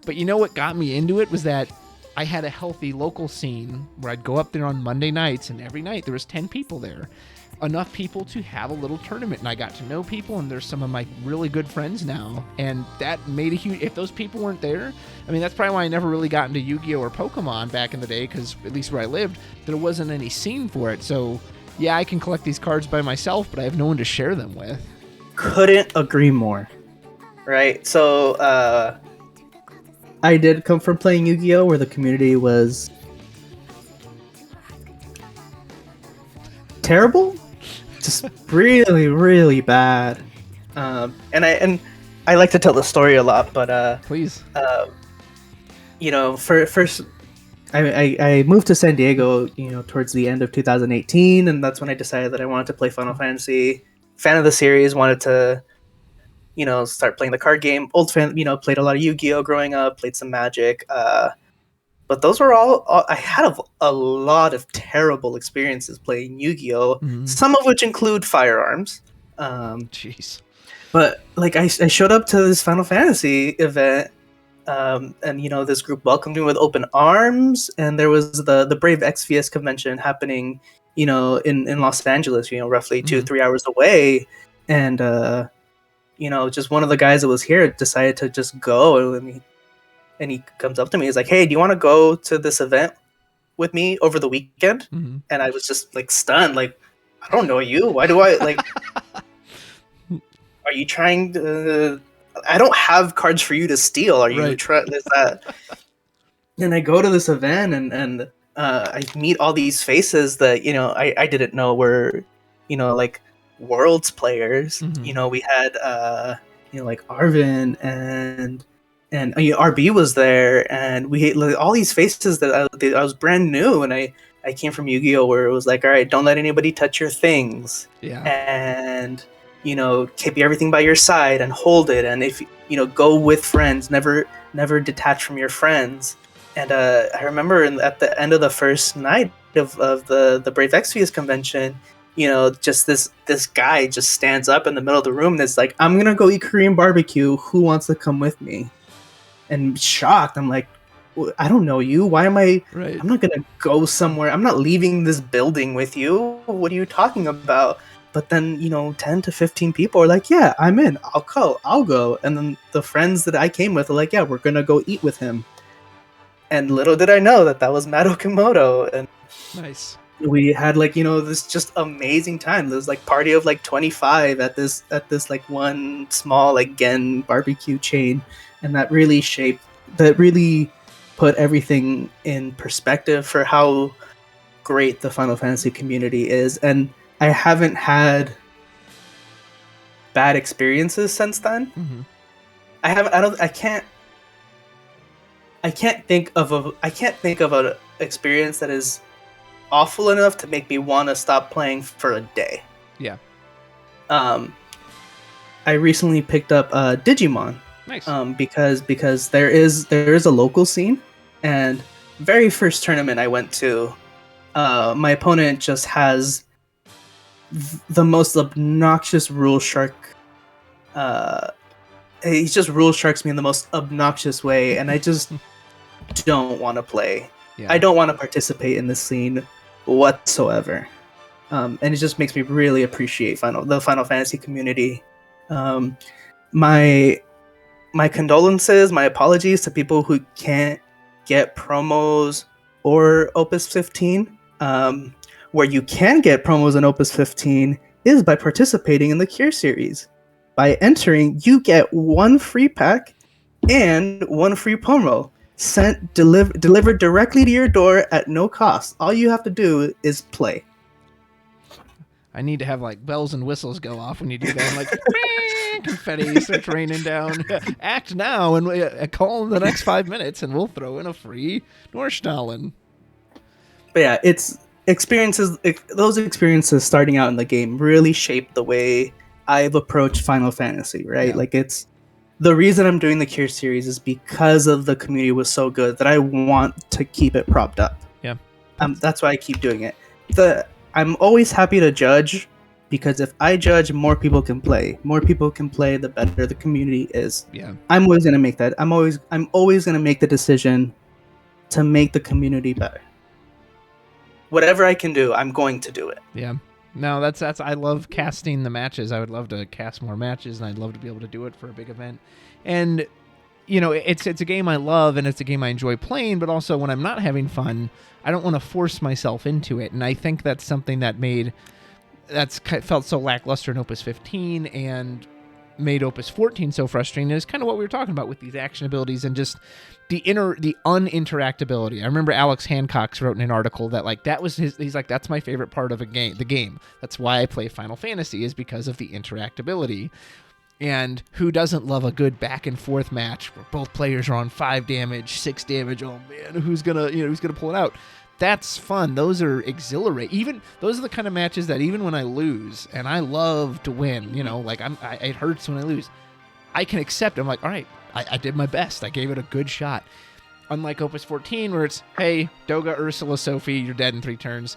But what got me into it was that I had a healthy local scene where I'd go up there on Monday nights, and every night there was 10 people there. enough people to have a little tournament, and I got to know people, and there's some of my really good friends now, and that made a huge. If those people weren't there, I mean, that's probably why I never really got into Yu-Gi-Oh or Pokemon back in the day, because at least where I lived, there wasn't any scene for it. So yeah, I can collect these cards by myself, but I have no one to share them with. Couldn't agree more. Right? So I did come from playing Yu-Gi-Oh, where the community was terrible, just really, really bad. And I like to tell the story a lot, but Please. First, I moved to San Diego, towards the end of 2018, and that's when I decided that I wanted to play Final Fantasy. Fan of the series, wanted to, start playing the card game. Old fan, played a lot of Yu-Gi-Oh growing up, played some Magic. But those were all I had a lot of terrible experiences playing Yu-Gi-Oh, some of which include firearms. Jeez. But like I showed up to this Final Fantasy event, and this group welcomed me with open arms, and there was the Brave XVS convention happening, in Los Angeles, roughly 2-3 hours away, and just one of the guys that was here decided to just go, and he comes up to me. He's like, "Hey, do you want to go to this event with me over the weekend?" And I was just like stunned, like, I don't know you. Why do I like? Are you trying to? I don't have cards for you to steal. Are you trying? Is that? And I go to this event, and I meet all these faces that I didn't know were like Worlds players. We had like Arvin and RB was there, and we like, all these faces that I was brand new, and I came from Yu-Gi-Oh, where it was like, all right, don't let anybody touch your things, and keep everything by your side and hold it, and if go with friends, never detach from your friends. And I remember at the end of the first night of the Brave XVS convention, just this guy just stands up in the middle of the room and is like, "I'm gonna go eat Korean barbecue. Who wants to come with me?" And shocked, I'm like, "I don't know you. Why am I? Right. I'm not gonna go somewhere. I'm not leaving this building with you. What are you talking about?" But then 10 to 15 people are like, "Yeah, I'm in. I'll go." And then the friends that I came with are like, "Yeah, we're gonna go eat with him." And little did I know that was Matt Okamoto, and nice. We had like this just amazing time. There was like party of like 25 at this like one small like Gen barbecue chain, and that really put everything in perspective for how great the Final Fantasy community is. And I haven't had bad experiences since then. I can't think of an experience that is awful enough to make me want to stop playing for a day. Yeah. I recently picked up Digimon. Nice. Because there is a local scene, and very first tournament I went to, my opponent just has the most obnoxious rule shark. He just rule sharks me in the most obnoxious way, and I just don't want to play. Yeah. I don't want to participate in this scene whatsoever, and it just makes me really appreciate the Final Fantasy community. My condolences, my apologies to people who can't get promos or Opus 15. Where you can get promos in Opus 15 is by participating in the Cure series. By entering, you get one free pack and one free promo delivered directly to your door at no cost. All you have to do is play. I need to have like bells and whistles go off when you do that. Like confetti starts raining down. Act now and call in the next 5 minutes, and we'll throw in a free Norstalen. But yeah, it's those experiences starting out in the game really shaped the way I've approached Final Fantasy. Right, like it's. The reason I'm doing the Cure series is because of the community was so good that I want to keep it propped up. Yeah. That's why I keep doing it. I'm always happy to judge, because if I judge, more people can play. More people can play, the better the community is. Yeah. I'm always gonna make that. I'm always gonna make the decision to make the community better. Whatever I can do, I'm going to do it. Yeah. No, that's I love casting the matches. I would love to cast more matches, and I'd love to be able to do it for a big event. And it's a game I love, and it's a game I enjoy playing. But also, when I'm not having fun, I don't want to force myself into it. And I think that's something that's felt so lackluster in Opus 15 and made Opus 14 so frustrating. Is kind of what we were talking about with these action abilities and just the uninteractability. I remember Alex Hancock's wrote in an article that that was he's like, that's my favorite part of the game. That's why I play Final Fantasy, is because of the interactability. And who doesn't love a good back and forth match where both players are on 5 damage, 6 damage? Oh man, who's gonna pull it out? That's fun. Those are exhilarating. Those are the kind of matches that even when I lose, and I love to win, it hurts when I lose, I can accept it. I'm like, all right, I did my best. I gave it a good shot. Unlike Opus 14, where it's, hey, Doga, Ursula, Sophie, you're dead in 3 turns.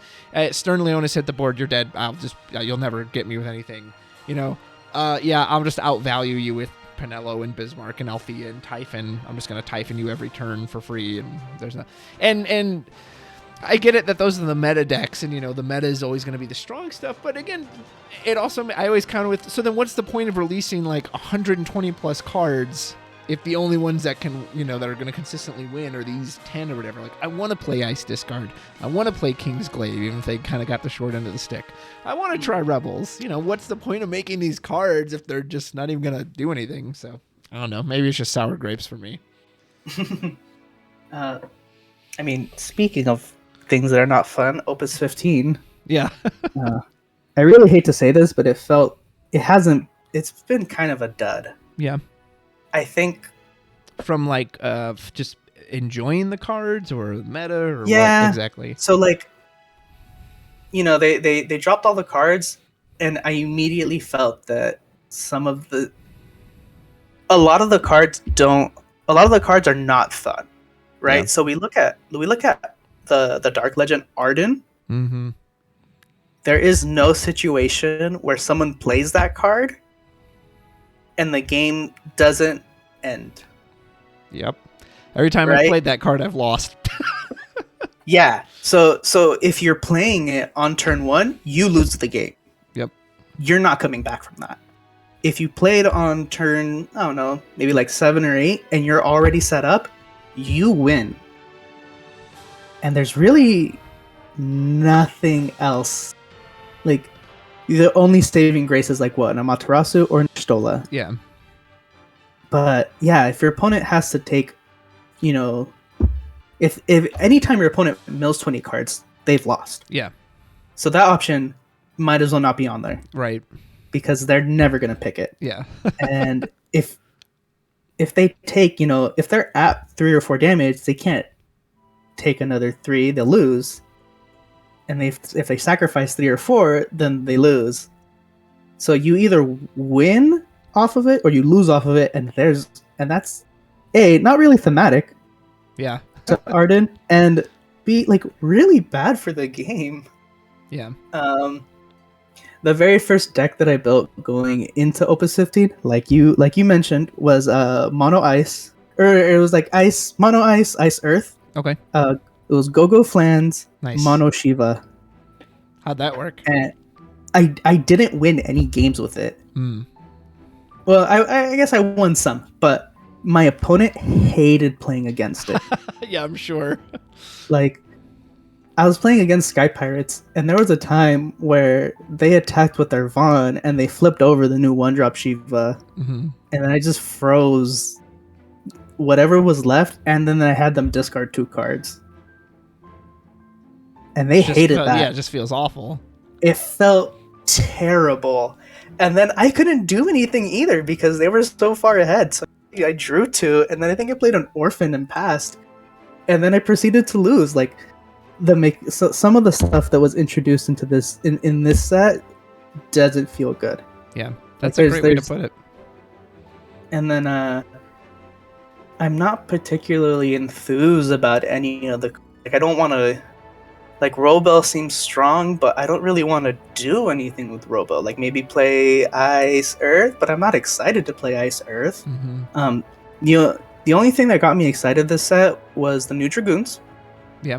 Stern Leonis hit the board, you're dead. You'll never get me with anything. I'll just outvalue you with Penelo and Bismarck and Althea and Typhon. I'm just going to Typhon you every turn for free, and there's no... And I get it that those are the meta decks, and the meta is always going to be the strong stuff, but again, it also, I always counter with, so then what's the point of releasing 120 plus cards if the only ones that can, that are going to consistently win are these 10 or whatever? I want to play Ice Discard. I want to play King's Glaive, even if they kind of got the short end of the stick. I want to try Rebels. What's the point of making these cards if they're just not even going to do anything? So, I don't know. Maybe it's just sour grapes for me. Speaking of things that are not fun, Opus 15. Yeah. I really hate to say this, but it's been kind of a dud. Yeah. I think from just enjoying the cards or meta or what exactly? So they dropped all the cards, and I immediately felt that a lot of the cards are not fun, right? Yeah. So we look at the Dark Legend Arden. Mm-hmm. There is no situation where someone plays that card and the game doesn't end. Yep. Every time I played that card, I've lost. Yeah. So if you're playing it on turn 1, you lose the game. Yep. You're not coming back from that. If you played on turn, I don't know, maybe 7 or 8, and you're already set up, you win. And there's really nothing else. The only saving grace is an Amaterasu or an Stola. Yeah. But yeah, if your opponent has to take, if anytime your opponent mills 20 cards, they've lost. Yeah. So that option might as well not be on there. Right. Because they're never going to pick it. Yeah. And if they take, if they're at 3 or 4 damage, they can't take another 3, they'll lose. And if they sacrifice 3 or 4, then they lose. So you either win off of it or you lose off of it, and that's not really thematic. Yeah. To Arden, and B, really bad for the game. Yeah. The very first deck that I built going into Opus 15, like you mentioned, was mono ice, or it was ice, mono ice, ice earth. Okay. It was Go-Go Flans, nice. Mono Shiva. How'd that work? And I didn't win any games with it. Mm. Well, I guess I won some, but my opponent hated playing against it. Yeah, I'm sure. I was playing against Sky Pirates, and there was a time where they attacked with their Vaughn, and they flipped over the new 1-drop Shiva, mm-hmm. and then I just froze whatever was left, and then I had them discard 2 cards. And they hated that. Yeah, it just feels awful. It felt terrible. And then I couldn't do anything either because they were so far ahead. So I drew 2, and then I think I played an Orphan and passed. And then I proceeded to lose. Some of the stuff that was introduced into this in this set doesn't feel good. Yeah, that's a great way to put it. And then I'm not particularly enthused about any of the... I don't want to... Robel seems strong, but I don't really want to do anything with Robel. Maybe play Ice Earth, but I'm not excited to play Ice Earth. Mm-hmm. The only thing that got me excited this set was the new Dragoons. Yeah.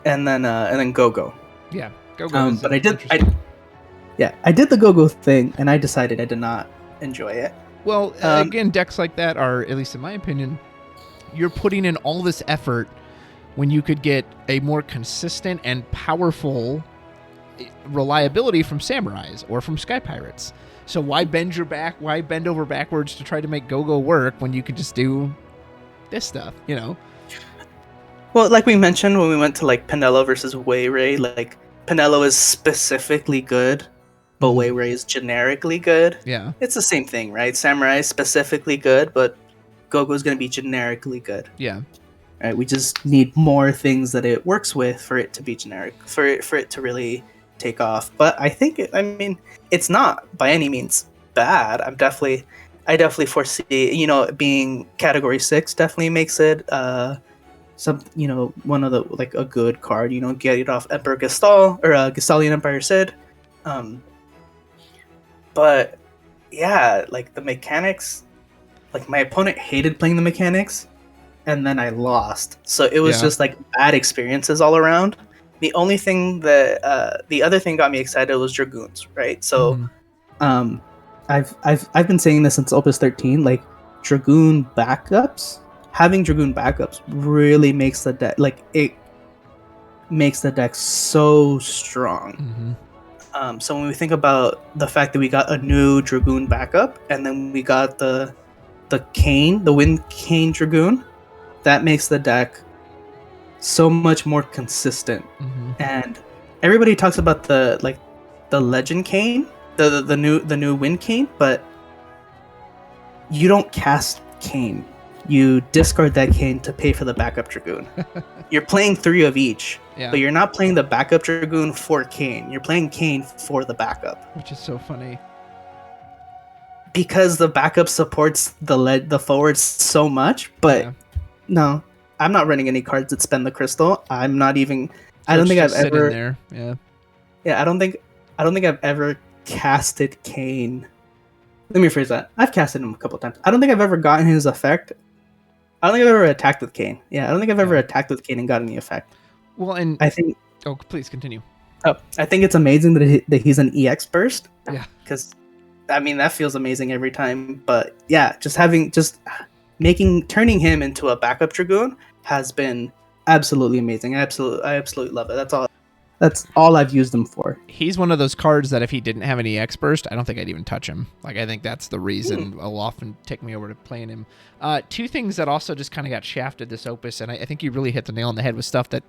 And then Go-Go. Yeah, Go-Go. But Yeah, I did the go-go thing, and I decided I did not enjoy it. Well, again, decks like that are, at least in my opinion, you're putting in all this effort when you could get a more consistent and powerful reliability from samurais or from sky pirates. So why bend your back? Why bend over backwards to try to make go-go work when you could just do this stuff, you know? Well, like we mentioned when we went to like Pinello versus Wayrey, like Pinello is specifically good, but Wayrey is generically good. Yeah. It's the same thing, right? Samurai is specifically good, but Go-Go is going to be generically good. Yeah. Right? We just need more things that it works with for it to be generic, for it to really take off. But I think it's not by any means bad. I definitely foresee, you know, being category 6 definitely makes it one of the, like, a good card, you know, get it off Emperor Gestal or Gestalian Empire Sid. But yeah, like the mechanics, like my opponent hated playing the mechanics, and then I lost. So it was just like bad experiences all around. The only thing that the other thing got me excited was Dragoons, right? So I've been saying this since Opus 13, like Dragoon backups. Having Dragoon backups really makes the deck, like, it makes the deck so strong. So when we think about the fact that we got a new Dragoon backup, and then we got the Wind Cane Dragoon, that makes the deck so much more consistent. And everybody talks about the Legend Cane, the new Wind Cane, but you don't cast Cane. You discard that Cane to pay for the backup Dragoon. You're playing 3 of each, but you're not playing the backup Dragoon for Cane. You're playing Cane for the backup. Which is so funny. Because the backup supports the forwards so much, but no, I'm not running any cards that spend the crystal. I'm not even. I don't think I've ever. There. Yeah, I don't think I've ever casted Cane. Let me rephrase that. I've casted him a couple times. I don't think I've ever gotten his effect. I don't think I've ever attacked with Cane. Yeah, I don't think I've ever attacked with Cane and gotten the effect. Well, and I think. Oh, please continue. Oh, I think it's amazing that he's an EX burst. Yeah. Because, I mean, that feels amazing every time. But yeah, turning him into a backup Dragoon has been absolutely amazing. I absolutely love it. That's all I've used him for. He's one of those cards that if he didn't have any EX burst, I don't think I'd even touch him. Like, I think that's the reason it'll often take me over to playing him. 2 things that also just kind of got shafted this Opus, and I think you really hit the nail on the head with stuff that,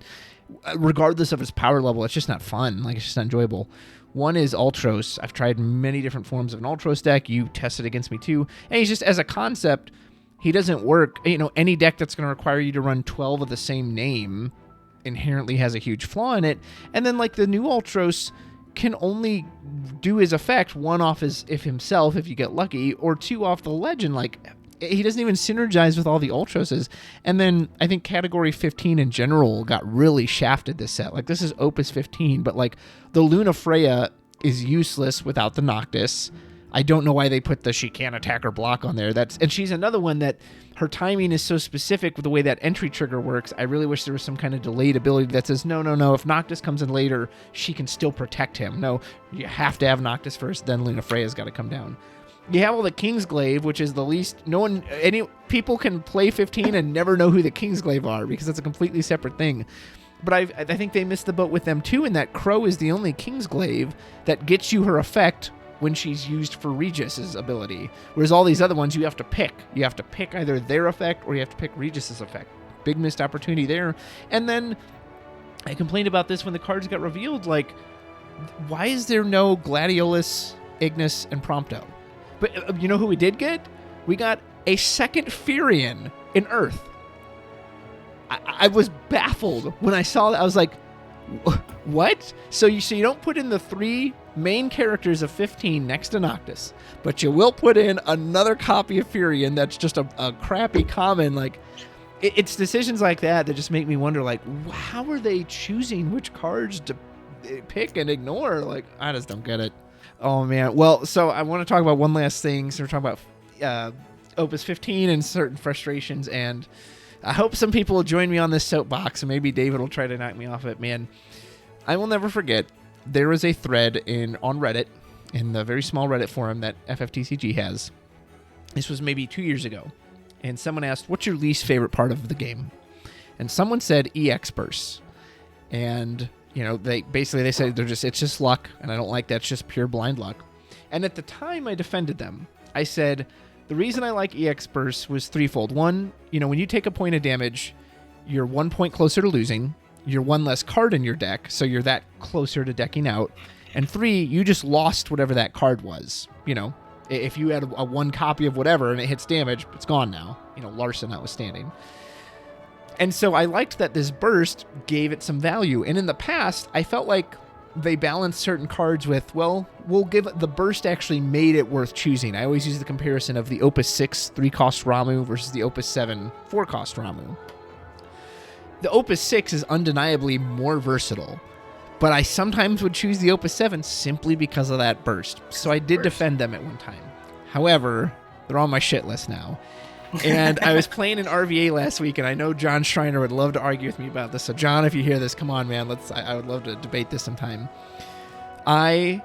regardless of its power level, it's just not fun. Like, it's just not enjoyable. One is Ultros. I've tried many different forms of an Ultros deck. You tested against me too. And he's just, as a concept, he doesn't work. You know, any deck that's going to require you to run 12 of the same name inherently has a huge flaw in it. And then, like, the new Ultros can only do his effect 1 off himself if you get lucky, or 2 off the legend. Like, he doesn't even synergize with all the Ultroses. And then I think category 15 in general got really shafted this set. Like, this is Opus 15, but like the Luna Freya is useless without the Noctis. I don't know why they put the she can't attack or block on there. And she's another one that her timing is so specific with the way that entry trigger works. I really wish there was some kind of delayed ability that says, no. If Noctis comes in later, she can still protect him. No, you have to have Noctis first, then Luna Freya's got to come down. You have all the Kingsglaive, which is the least. People can play 15 and never know who the Kingsglaive are because it's a completely separate thing. But I think they missed the boat with them too, in that Crow is the only Kingsglaive that gets you her effect when she's used for Regis's ability. Whereas all these other ones, you have to pick. You have to pick either their effect or you have to pick Regis's effect. Big missed opportunity there. And then I complained about this when the cards got revealed. Like, why is there no Gladiolus, Ignis, and Prompto? But you know who we did get? We got a second Furion in Earth. I was baffled when I saw that. I was like, what? So you don't put in the 3 main characters of 15 next to Noctis, but you will put in another copy of Furion that's just a crappy common. Like, it's decisions like that just make me wonder, like, how are they choosing which cards to pick and ignore? Like, I just don't get it. Oh, man. Well, so I want to talk about one last thing. So we're talking about Opus 15 and certain frustrations, and I hope some people will join me on this soapbox, and maybe David will try to knock me off it. Man, I will never forget. there is a thread on Reddit, in the very small Reddit forum that FFTCG has. This was maybe 2 years ago. And someone asked, what's your least favorite part of the game? And someone said EX bursts. And, they said it's just luck, and I don't like that. It's just pure blind luck. And at the time I defended them. I said, the reason I like EX bursts was threefold. One, when you take a point of damage, you're 1 point closer to losing. You're one less card in your deck, so you're that closer to decking out. And 3, you just lost whatever that card was. If you had a 1 copy of whatever and it hits damage, it's gone now. Larson notwithstanding. And so I liked that this burst gave it some value. And in the past, I felt like they balanced certain cards with, well, we'll give the burst actually made it worth choosing. I always use the comparison of the Opus 6 3-cost Ramu versus the Opus 7 4-cost Ramu. The Opus 6 is undeniably more versatile, but I sometimes would choose the Opus 7 simply because of that burst. So I did defend them at one time. However, they're on my shit list now. And I was playing in RVA last week, and I know John Schreiner would love to argue with me about this. So John, if you hear this, come on, man. I would love to debate this sometime. I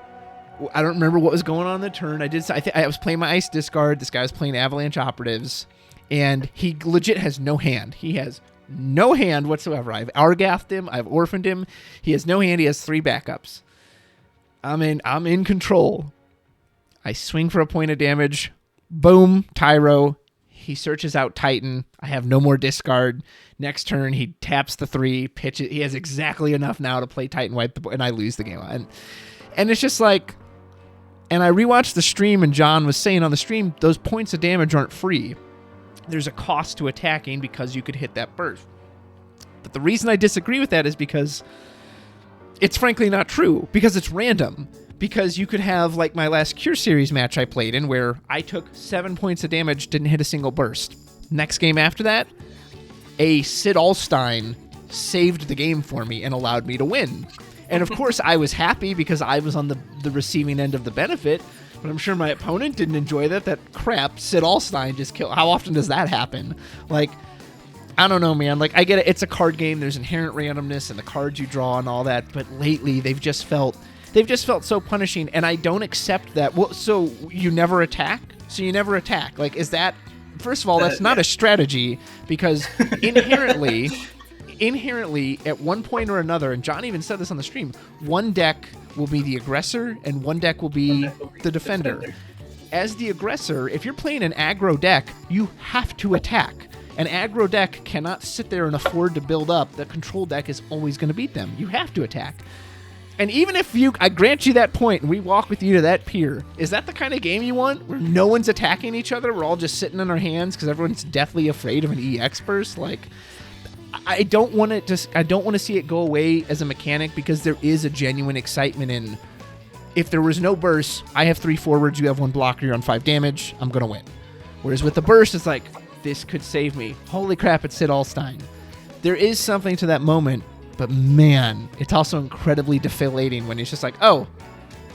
don't remember what was going on in the turn. I was playing my Ice Discard. This guy was playing Avalanche Operatives, and he legit has no hand. He has no hand whatsoever. I've Argathed him. I've Orphaned him. He has no hand. He has 3 backups. I'm in control. I swing for a point of damage. Boom, Tyro. He searches out Titan. I have no more discard. Next turn, he taps the 3, pitches. He has exactly enough now to play Titan Wipe the board, and I lose the game. And it's just like, and I rewatched the stream, and John was saying on the stream, those points of damage aren't free. There's a cost to attacking because you could hit that burst. But the reason I disagree with that is because it's frankly not true, because it's random. Because you could have, like my last Cure Series match I played in, where I took 7 points of damage, didn't hit a single burst. Next game after that, a Sid Alstein saved the game for me and allowed me to win. And of course, I was happy because I was on the receiving end of the benefit, but I'm sure my opponent didn't enjoy that. That crap, Sid Alstein just killed. How often does that happen? Like, I don't know, man. Like, I get it. It's a card game. There's inherent randomness in the cards you draw and all that. But lately, they've just felt so punishing, and I don't accept that. Well, so you never attack? Like, is that... First of all, that's not a strategy, because inherently, at one point or another, and John even said this on the stream, one deck will be the aggressor, and one deck will be the defender. As the aggressor, if you're playing an aggro deck, you have to attack. An aggro deck cannot sit there and afford to build up. The control deck is always going to beat them. You have to attack. And even if I grant you that point and we walk with you to that pier, is that the kind of game you want where no one's attacking each other? We're all just sitting in our hands because everyone's deathly afraid of an EX burst? Like, I don't want to see it go away as a mechanic, because there is a genuine excitement in, if there was no burst, I have 3 forwards, you have 1 blocker, you're on 5 damage, I'm going to win. Whereas with the burst, it's like, this could save me. Holy crap, it's Sid Alstein. There is something to that moment. But man, it's also incredibly deflating when it's just like, oh,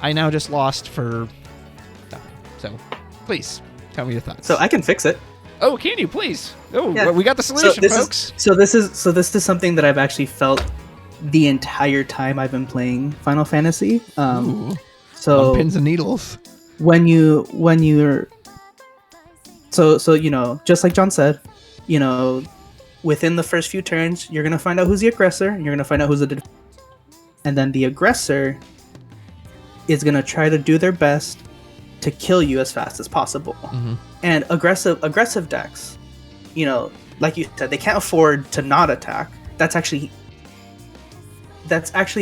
I now just lost for nothing. So please tell me your thoughts. So I can fix it. Oh, can you please? Oh, yeah. Well, we got the solution, folks. This is something that I've actually felt the entire time I've been playing Final Fantasy. So on pins and needles. When you're so just like John said, within the first few turns, you're going to find out who's the aggressor, and you're going to find out who's the and then the aggressor is going to try to do their best to kill you as fast as possible. Mm-hmm. And aggressive decks, like you said, they can't afford to not attack. That's actually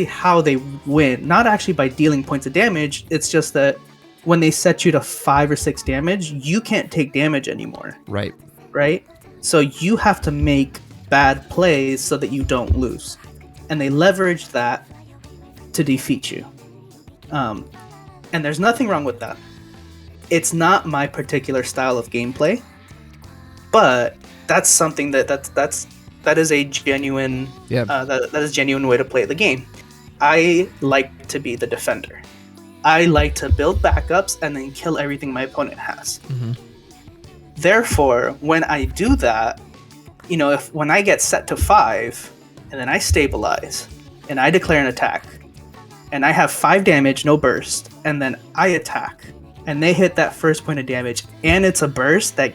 how they win. Not actually by dealing points of damage. It's just that when they set you to 5 or 6 damage, you can't take damage anymore. Right. So you have to make bad plays so that you don't lose. And they leverage that to defeat you. And there's nothing wrong with that. It's not my particular style of gameplay, but that's something that is a genuine that is a genuine way to play the game. I like to be the defender. I like to build backups and then kill everything my opponent has. Mm-hmm. Therefore, when I do that, when I get set to 5 and then I stabilize and I declare an attack and I have 5 damage, no burst, and then I attack, and they hit that first point of damage, and it's a burst that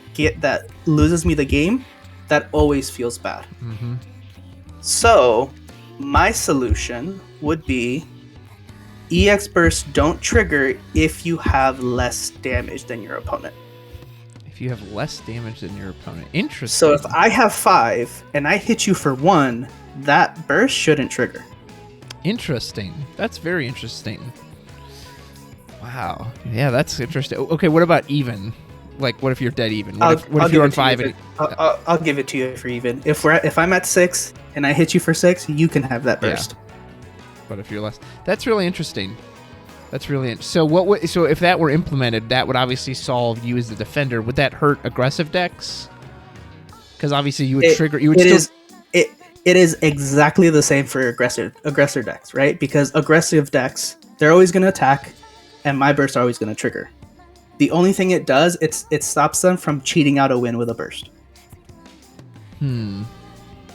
loses me the game, that always feels bad. Mm-hmm. So, my solution would be EX bursts don't trigger if you have less damage than your opponent. If you have less damage than your opponent. Interesting. So if I have 5 and I hit you for 1, that burst shouldn't trigger. Interesting. That's very interesting. Wow. Yeah, that's interesting. Okay, what about even? Like, what if you're dead even? What if you're on 5? I'll give it to you for even. If I'm at 6 and I hit you for 6, you can have that burst. Yeah. But if you're less, that's really interesting. That's really interesting. So if that were implemented, that would obviously solve you as the defender. Would that hurt aggressive decks? Because obviously you would trigger. You would It is exactly the same for aggressor decks, right? Because aggressive decks, they're always going to attack, and my bursts are always going to trigger. The only thing it does, it stops them from cheating out a win with a burst.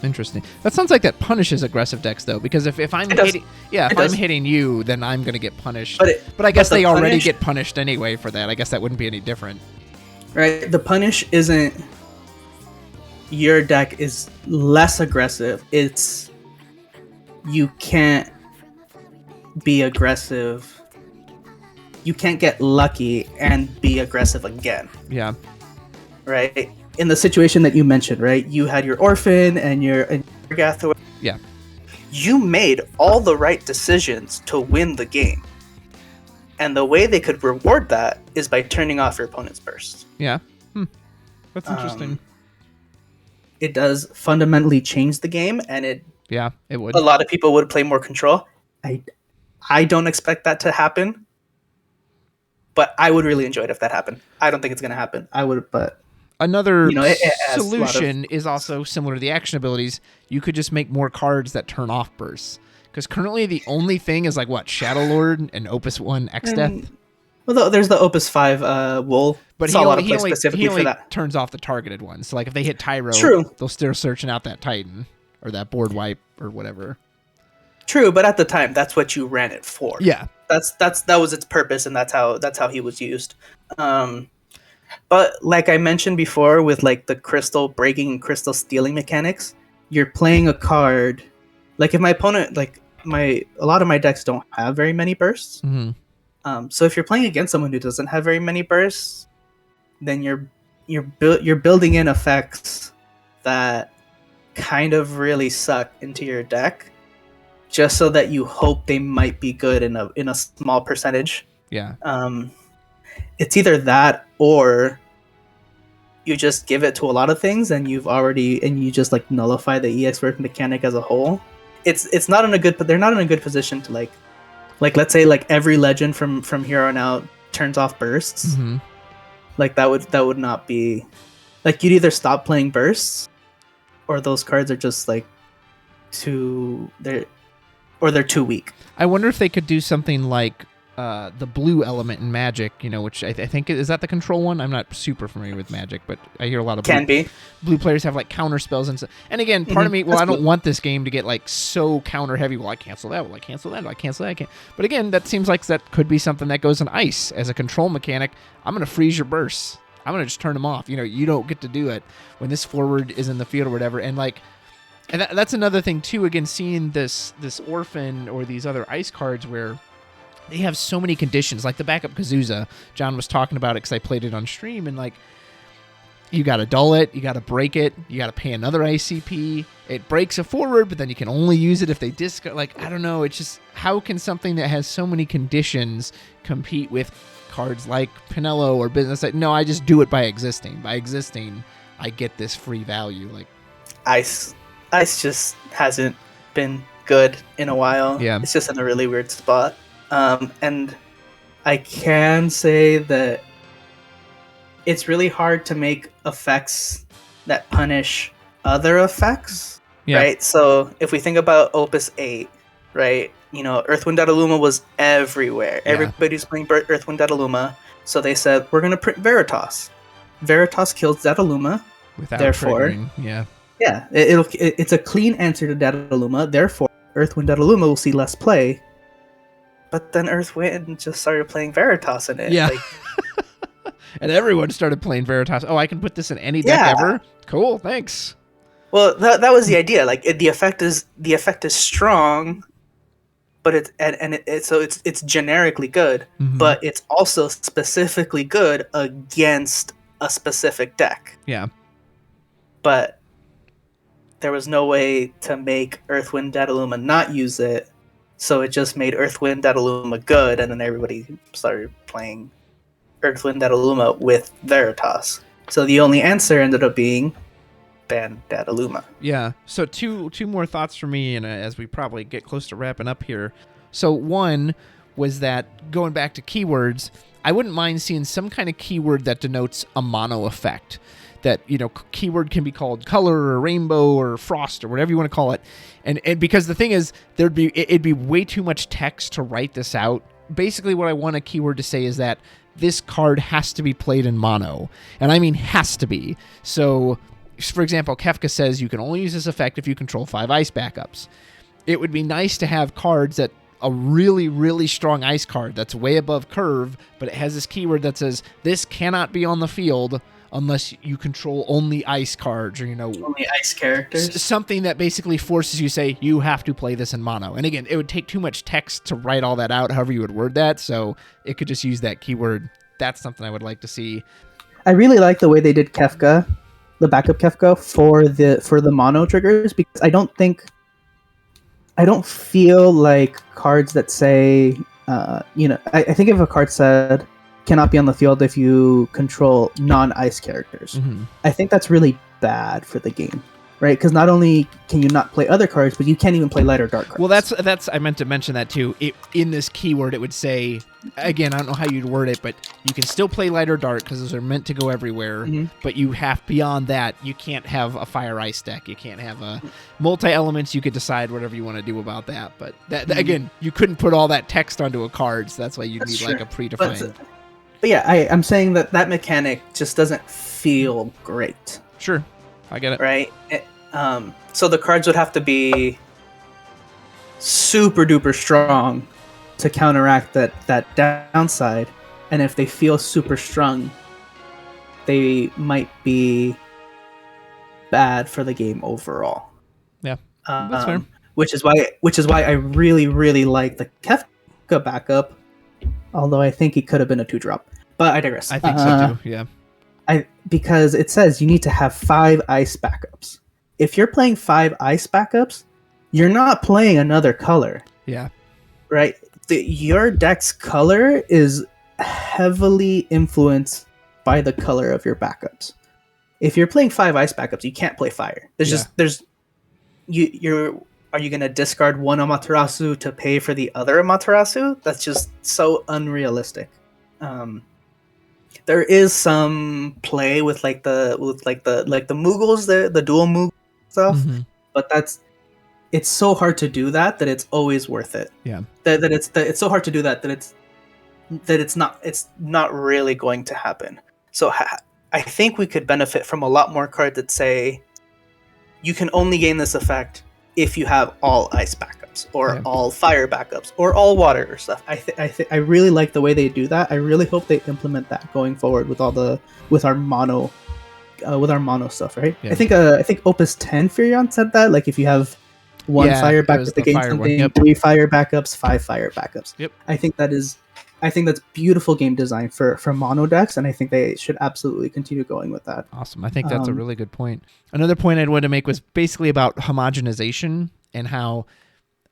Interesting. That sounds like that punishes aggressive decks, though, because if I'm hitting you, then I'm going to get punished. But I guess they already get punished anyway for that. I guess that wouldn't be any different. Right. The punish isn't your deck is less aggressive. It's you can't be aggressive. You can't get lucky and be aggressive again. Yeah. Right? In the situation that you mentioned, right? You had your Orphan and your Gathaway. Yeah. You made all the right decisions to win the game. And the way they could reward that is by turning off your opponent's bursts. Yeah. That's interesting. It does fundamentally change the game, and it would. A lot of people would play more control. I don't expect that to happen, but I would really enjoy it if that happened. I don't think it's going to happen. I would, but another solution is also similar to the action abilities. You could just make more cards that turn off bursts. Because currently the only thing is like what? Shadow Lord and Opus 1 X-Death? Well, there's the Opus 5 Wool. But he only turns off the targeted ones. So like if they hit Tyro, they'll still searching out that Titan or that board wipe or whatever. True, but at the time that's what you ran it for. Yeah. That was its purpose, and that's how he was used. But like I mentioned before, with like the crystal breaking and crystal stealing mechanics, you're playing a card. Like if my opponent, a lot of my decks don't have very many bursts. Mm-hmm. So if you're playing against someone who doesn't have very many bursts, then you're building in effects that kind of really suck into your deck, just so that you hope they might be good in a small percentage. Yeah. It's either that or you just give it to a lot of things and you just like nullify the EX work mechanic as a whole. It's not in a good, but they're not in a good position to like let's say like every legend from here on out turns off bursts. Mm-hmm. Like that would not be like, you'd either stop playing bursts or those cards are just like they're too weak. I wonder if they could do something like the blue element in Magic, which I think is that the control one. I'm not super familiar with Magic, but I hear a lot of blue players have like counter spells and stuff. And again, part of me, I don't want this game to get like so counter heavy. Well, I cancel that. Well, I cancel that. I cancel that. I can't. But again, that seems like that could be something that goes in ice as a control mechanic. I'm gonna freeze your bursts. I'm gonna just turn them off. You don't get to do it when this forward is in the field or whatever. And like. And that's another thing too. Again, seeing this Orphan or these other ice cards where they have so many conditions, like the backup Kazuza. John was talking about it because I played it on stream, and like you got to dull it, you got to break it, you got to pay another ICP. It breaks a forward, but then you can only use it if they discard. Like I don't know. It's just how can something that has so many conditions compete with cards like Pinello or Business? Like, no, I just do it by existing. By existing, I get this free value. Like Ice just hasn't been good in a while. Yeah. It's just in a really weird spot. And I can say that it's really hard to make effects that punish other effects, right? So if we think about Opus 8, right? Earthwind Dataluma was everywhere. Yeah. Everybody's playing Earthwind Dataluma. So they said, we're going to print Veritas. Veritas kills Dataluma. Without therefore, triggering. Yeah. Yeah, it's a clean answer to Dataluma. Therefore, Earthwind Dataluma will see less play, but then Earthwind just started playing Veritas in it. Yeah. Like, and everyone started playing Veritas. Oh, I can put this in any deck ever? Cool, thanks. Well, that was the idea. Like the effect is strong, but it's generically good, but it's also specifically good against a specific deck. Yeah. But there was no way to make Earthwind Dataluma not use it, so it just made Earthwind Dataluma good, and then everybody started playing Earthwind Dataluma with Veritas. So the only answer ended up being ban Dataluma. Yeah. So two more thoughts for me, and as we probably get close to wrapping up here. So one was that going back to keywords, I wouldn't mind seeing some kind of keyword that denotes a mono effect. That, you know, keyword can be called color or rainbow or frost or whatever you want to call it. And because the thing is, it'd be way too much text to write this out. Basically, what I want a keyword to say is that this card has to be played in mono. And I mean has to be. So, for example, Kefka says you can only use this effect if you control 5 ice backups. It would be nice to have cards that a really, really strong ice card that's way above curve, but it has this keyword that says this cannot be on the field unless you control only ice cards, or, you know, only ice characters. Something that basically forces you to say you have to play this in mono. And again, it would take too much text to write all that out, however you would word that. So it could just use that keyword. That's something I would like to see. I really like the way they did Kefka, the backup Kefka for the mono triggers, because I don't feel like cards that say, I think if a card said cannot be on the field if you control non-ice characters, I think that's really bad for the game, right? Because not only can you not play other cards, but you can't even play light or dark cards. Well, that's I meant to mention that too. In this keyword, it would say, again, I don't know how you'd word it, but you can still play light or dark because those are meant to go everywhere. But you have, beyond that, you can't have a fire ice deck. You can't have a multi-elements. You could decide whatever you want to do about that. But that again, you couldn't put all that text onto a card, so that's why you need like a predefined. But yeah, I'm saying that mechanic just doesn't feel great. Sure, I get it. Right? So the cards would have to be super duper strong to counteract that downside, and if they feel super strong, they might be bad for the game overall. Yeah, that's fair. Which is why I really, really like the Kefka backup, although I think it could have been a 2-drop. But I digress. I think so too, yeah. Because it says you need to have 5 ice backups. If you're playing 5 ice backups, you're not playing another color. Yeah. Right? Your deck's color is heavily influenced by the color of your backups. If you're playing 5 ice backups, you can't play fire. Are you going to discard one Amaterasu to pay for the other Amaterasu? That's just so unrealistic. There is some play with the Moogles, the dual Moogle stuff, but it's so hard to do that it's always worth it. Yeah. It's so hard to do that it's not really going to happen. So I think we could benefit from a lot more cards that say you can only gain this effect if you have all ice backups or all fire backups or all water stuff. I really like the way they do that. I really hope they implement that going forward with our mono stuff, right? Yeah. I think Opus X Furion said that, like if you have one fire backup against something, 3 fire backups, 5 fire backups. Yep. I think that's beautiful game design for mono decks, and I think they should absolutely continue going with that. Awesome. I think that's a really good point. Another point I'd want to make was basically about homogenization and how,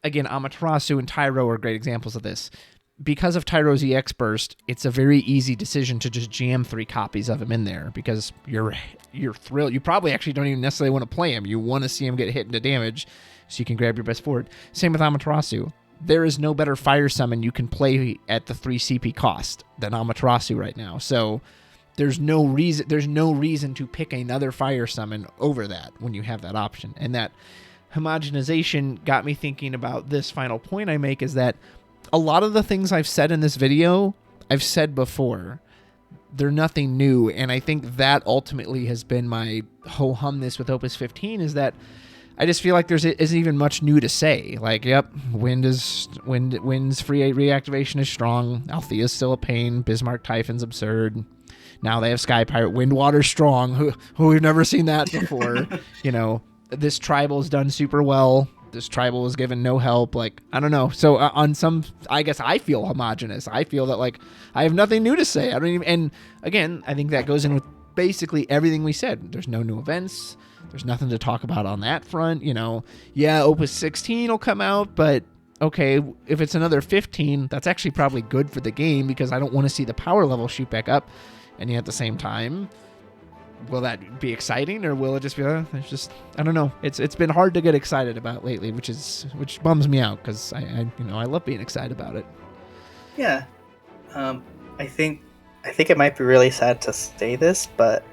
again, Amaterasu and Tyro are great examples of this. Because of Tyro's EX Burst, it's a very easy decision to just jam 3 copies of him in there because you're thrilled. You probably actually don't even necessarily want to play him. You want to see him get hit into damage so you can grab your best forward. Same with Amaterasu. There is no better fire summon you can play at the 3 CP cost than Amaterasu right now. So there's no reason to pick another fire summon over that when you have that option. And that homogenization got me thinking about this final point I make, is that a lot of the things I've said in this video, I've said before. They're nothing new, and I think that ultimately has been my ho-humness with Opus 15, is that I just feel like isn't even much new to say. Like, yep, wind's free reactivation is strong. Althea's still a pain. Bismarck Typhon's absurd. Now they have Sky Pirate. Windwater's strong. Who we've never seen that before. This tribal's done super well. This tribal was given no help. Like, I don't know. So on some, I guess I feel homogenous. I feel that like I have nothing new to say. I don't even. And again, I think that goes in with basically everything we said. There's no new events. There's nothing to talk about on that front. Yeah, Opus 16 will come out, but okay, if it's another 15, that's actually probably good for the game because I don't want to see the power level shoot back up. And yet at the same time, will that be exciting or will it just be, it's just, I don't know. It's been hard to get excited about lately, which bums me out because I love being excited about it. Yeah. I think it might be really sad to say this, but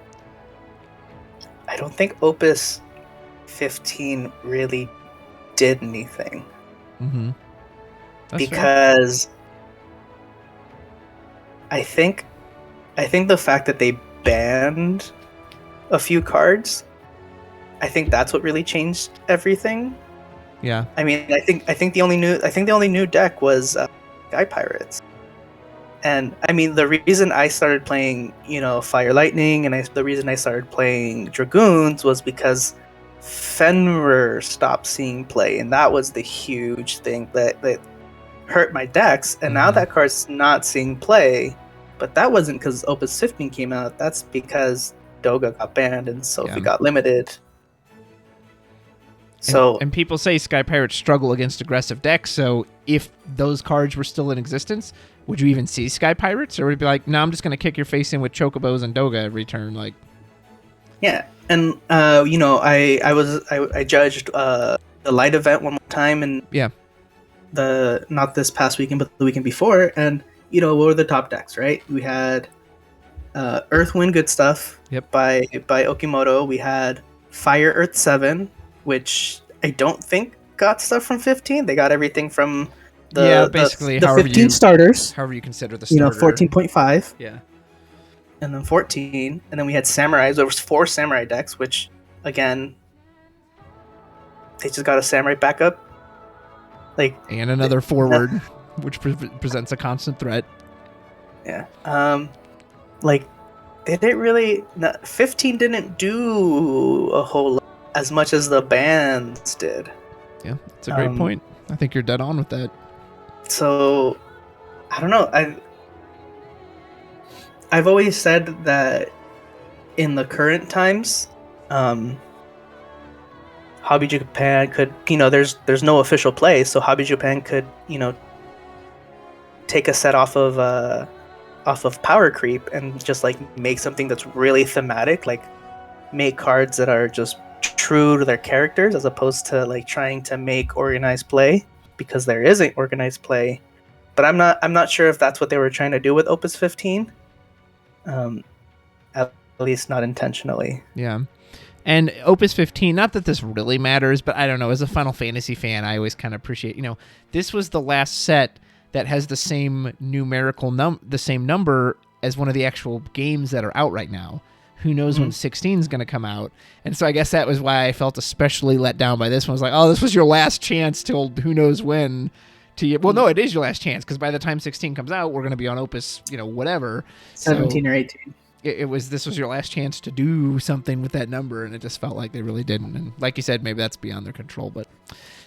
I don't think Opus 15 really did anything. Mm-hmm. Because fair. I think the fact that they banned a few cards, I think that's what really changed everything. Yeah. I mean, I think the only new deck was Sky Pirates. And I mean, the reason I started playing, Fire Lightning, and the reason I started playing Dragoons was because Fenrir stopped seeing play, and that was the huge thing that hurt my decks. And now that card's not seeing play, but that wasn't because Opus 15 came out. That's because Doga got banned and Sophie got limited. So and people say Sky Pirates struggle against aggressive decks. So if those cards were still in existence, would you even see Sky Pirates, or would it be like, no, I'm just going to kick your face in with Chocobos and Doga every turn? Like, yeah, and I judged the light event one more time, and not this past weekend, but the weekend before, and what were the top decks? Right, we had Earth, Wind, Good Stuff. Yep. By Okimoto. We had Fire, Earth 7, which I don't think got stuff from 15. They got everything from basically the 15 starters. However you consider the starter. 14.5. Yeah. And then 14. And then we had Samurais. There was 4 Samurai decks, which, again, they just got a Samurai backup. And another forward, which presents a constant threat. Yeah. They didn't really... 15 didn't do a whole lot as much as the bands did. Yeah, that's a great point. I think you're dead on with that. So, I don't know. I've always said that in the current times, Hobby Japan could, there's no official play, so Hobby Japan could, take a set off of power creep and just make something that's really thematic, make cards that are just true to their characters as opposed to trying to make organized play, because there isn't organized play. But I'm not sure if that's what they were trying to do with Opus 15. At least not intentionally. Yeah. And Opus 15, not that this really matters, but I don't know, as a Final Fantasy fan, I always kind of appreciate, this was the last set that has the same numerical the same number as one of the actual games that are out right now. Who knows when 16 is going to come out? And so I guess that was why I felt especially let down by this one. I was like, oh, this was your last chance till who knows when. Well, no, it is your last chance, because by the time 16 comes out, we're going to be on Opus, whatever. 17 or 18. This was your last chance to do something with that number, and it just felt like they really didn't. And like you said, maybe that's beyond their control. But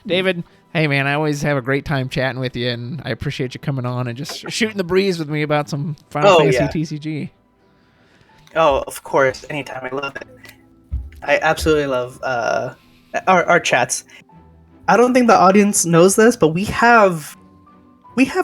David, hey man, I always have a great time chatting with you, and I appreciate you coming on and just shooting the breeze with me about some Final Fantasy TCG. Oh, of course, anytime. I love it. I absolutely love our chats. I don't think the audience knows this, but we have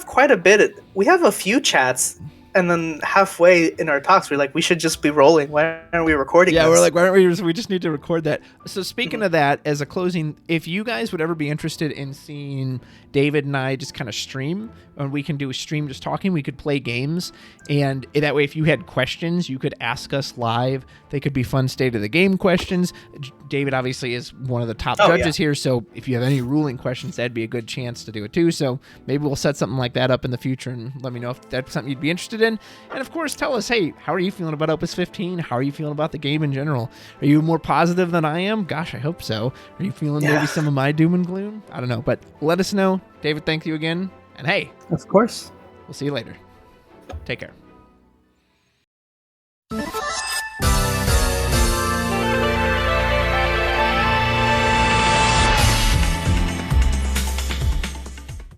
quite a bit. We have a few chats. And then halfway in our talks, we're like, we should just be rolling. Why aren't we recording this? We're like, why aren't we just need to record that. So speaking of that, as a closing, if you guys would ever be interested in seeing David and I just kind of stream, and we can do a stream just talking. We could play games, and that way, if you had questions, you could ask us live. They could be fun state of the game questions. David obviously is one of the top judges here, so if you have any ruling questions, that'd be a good chance to do it too. So maybe we'll set something like that up in the future, and let me know if that's something you'd be interested in. And of course, tell us, hey, how are you feeling about Opus 15? How are you feeling about the game in general? Are you more positive than I am? Gosh, I hope so. Are you feeling maybe some of my doom and gloom? I don't know, but let us know. David, thank you again. And hey, of course, we'll see you later. Take care.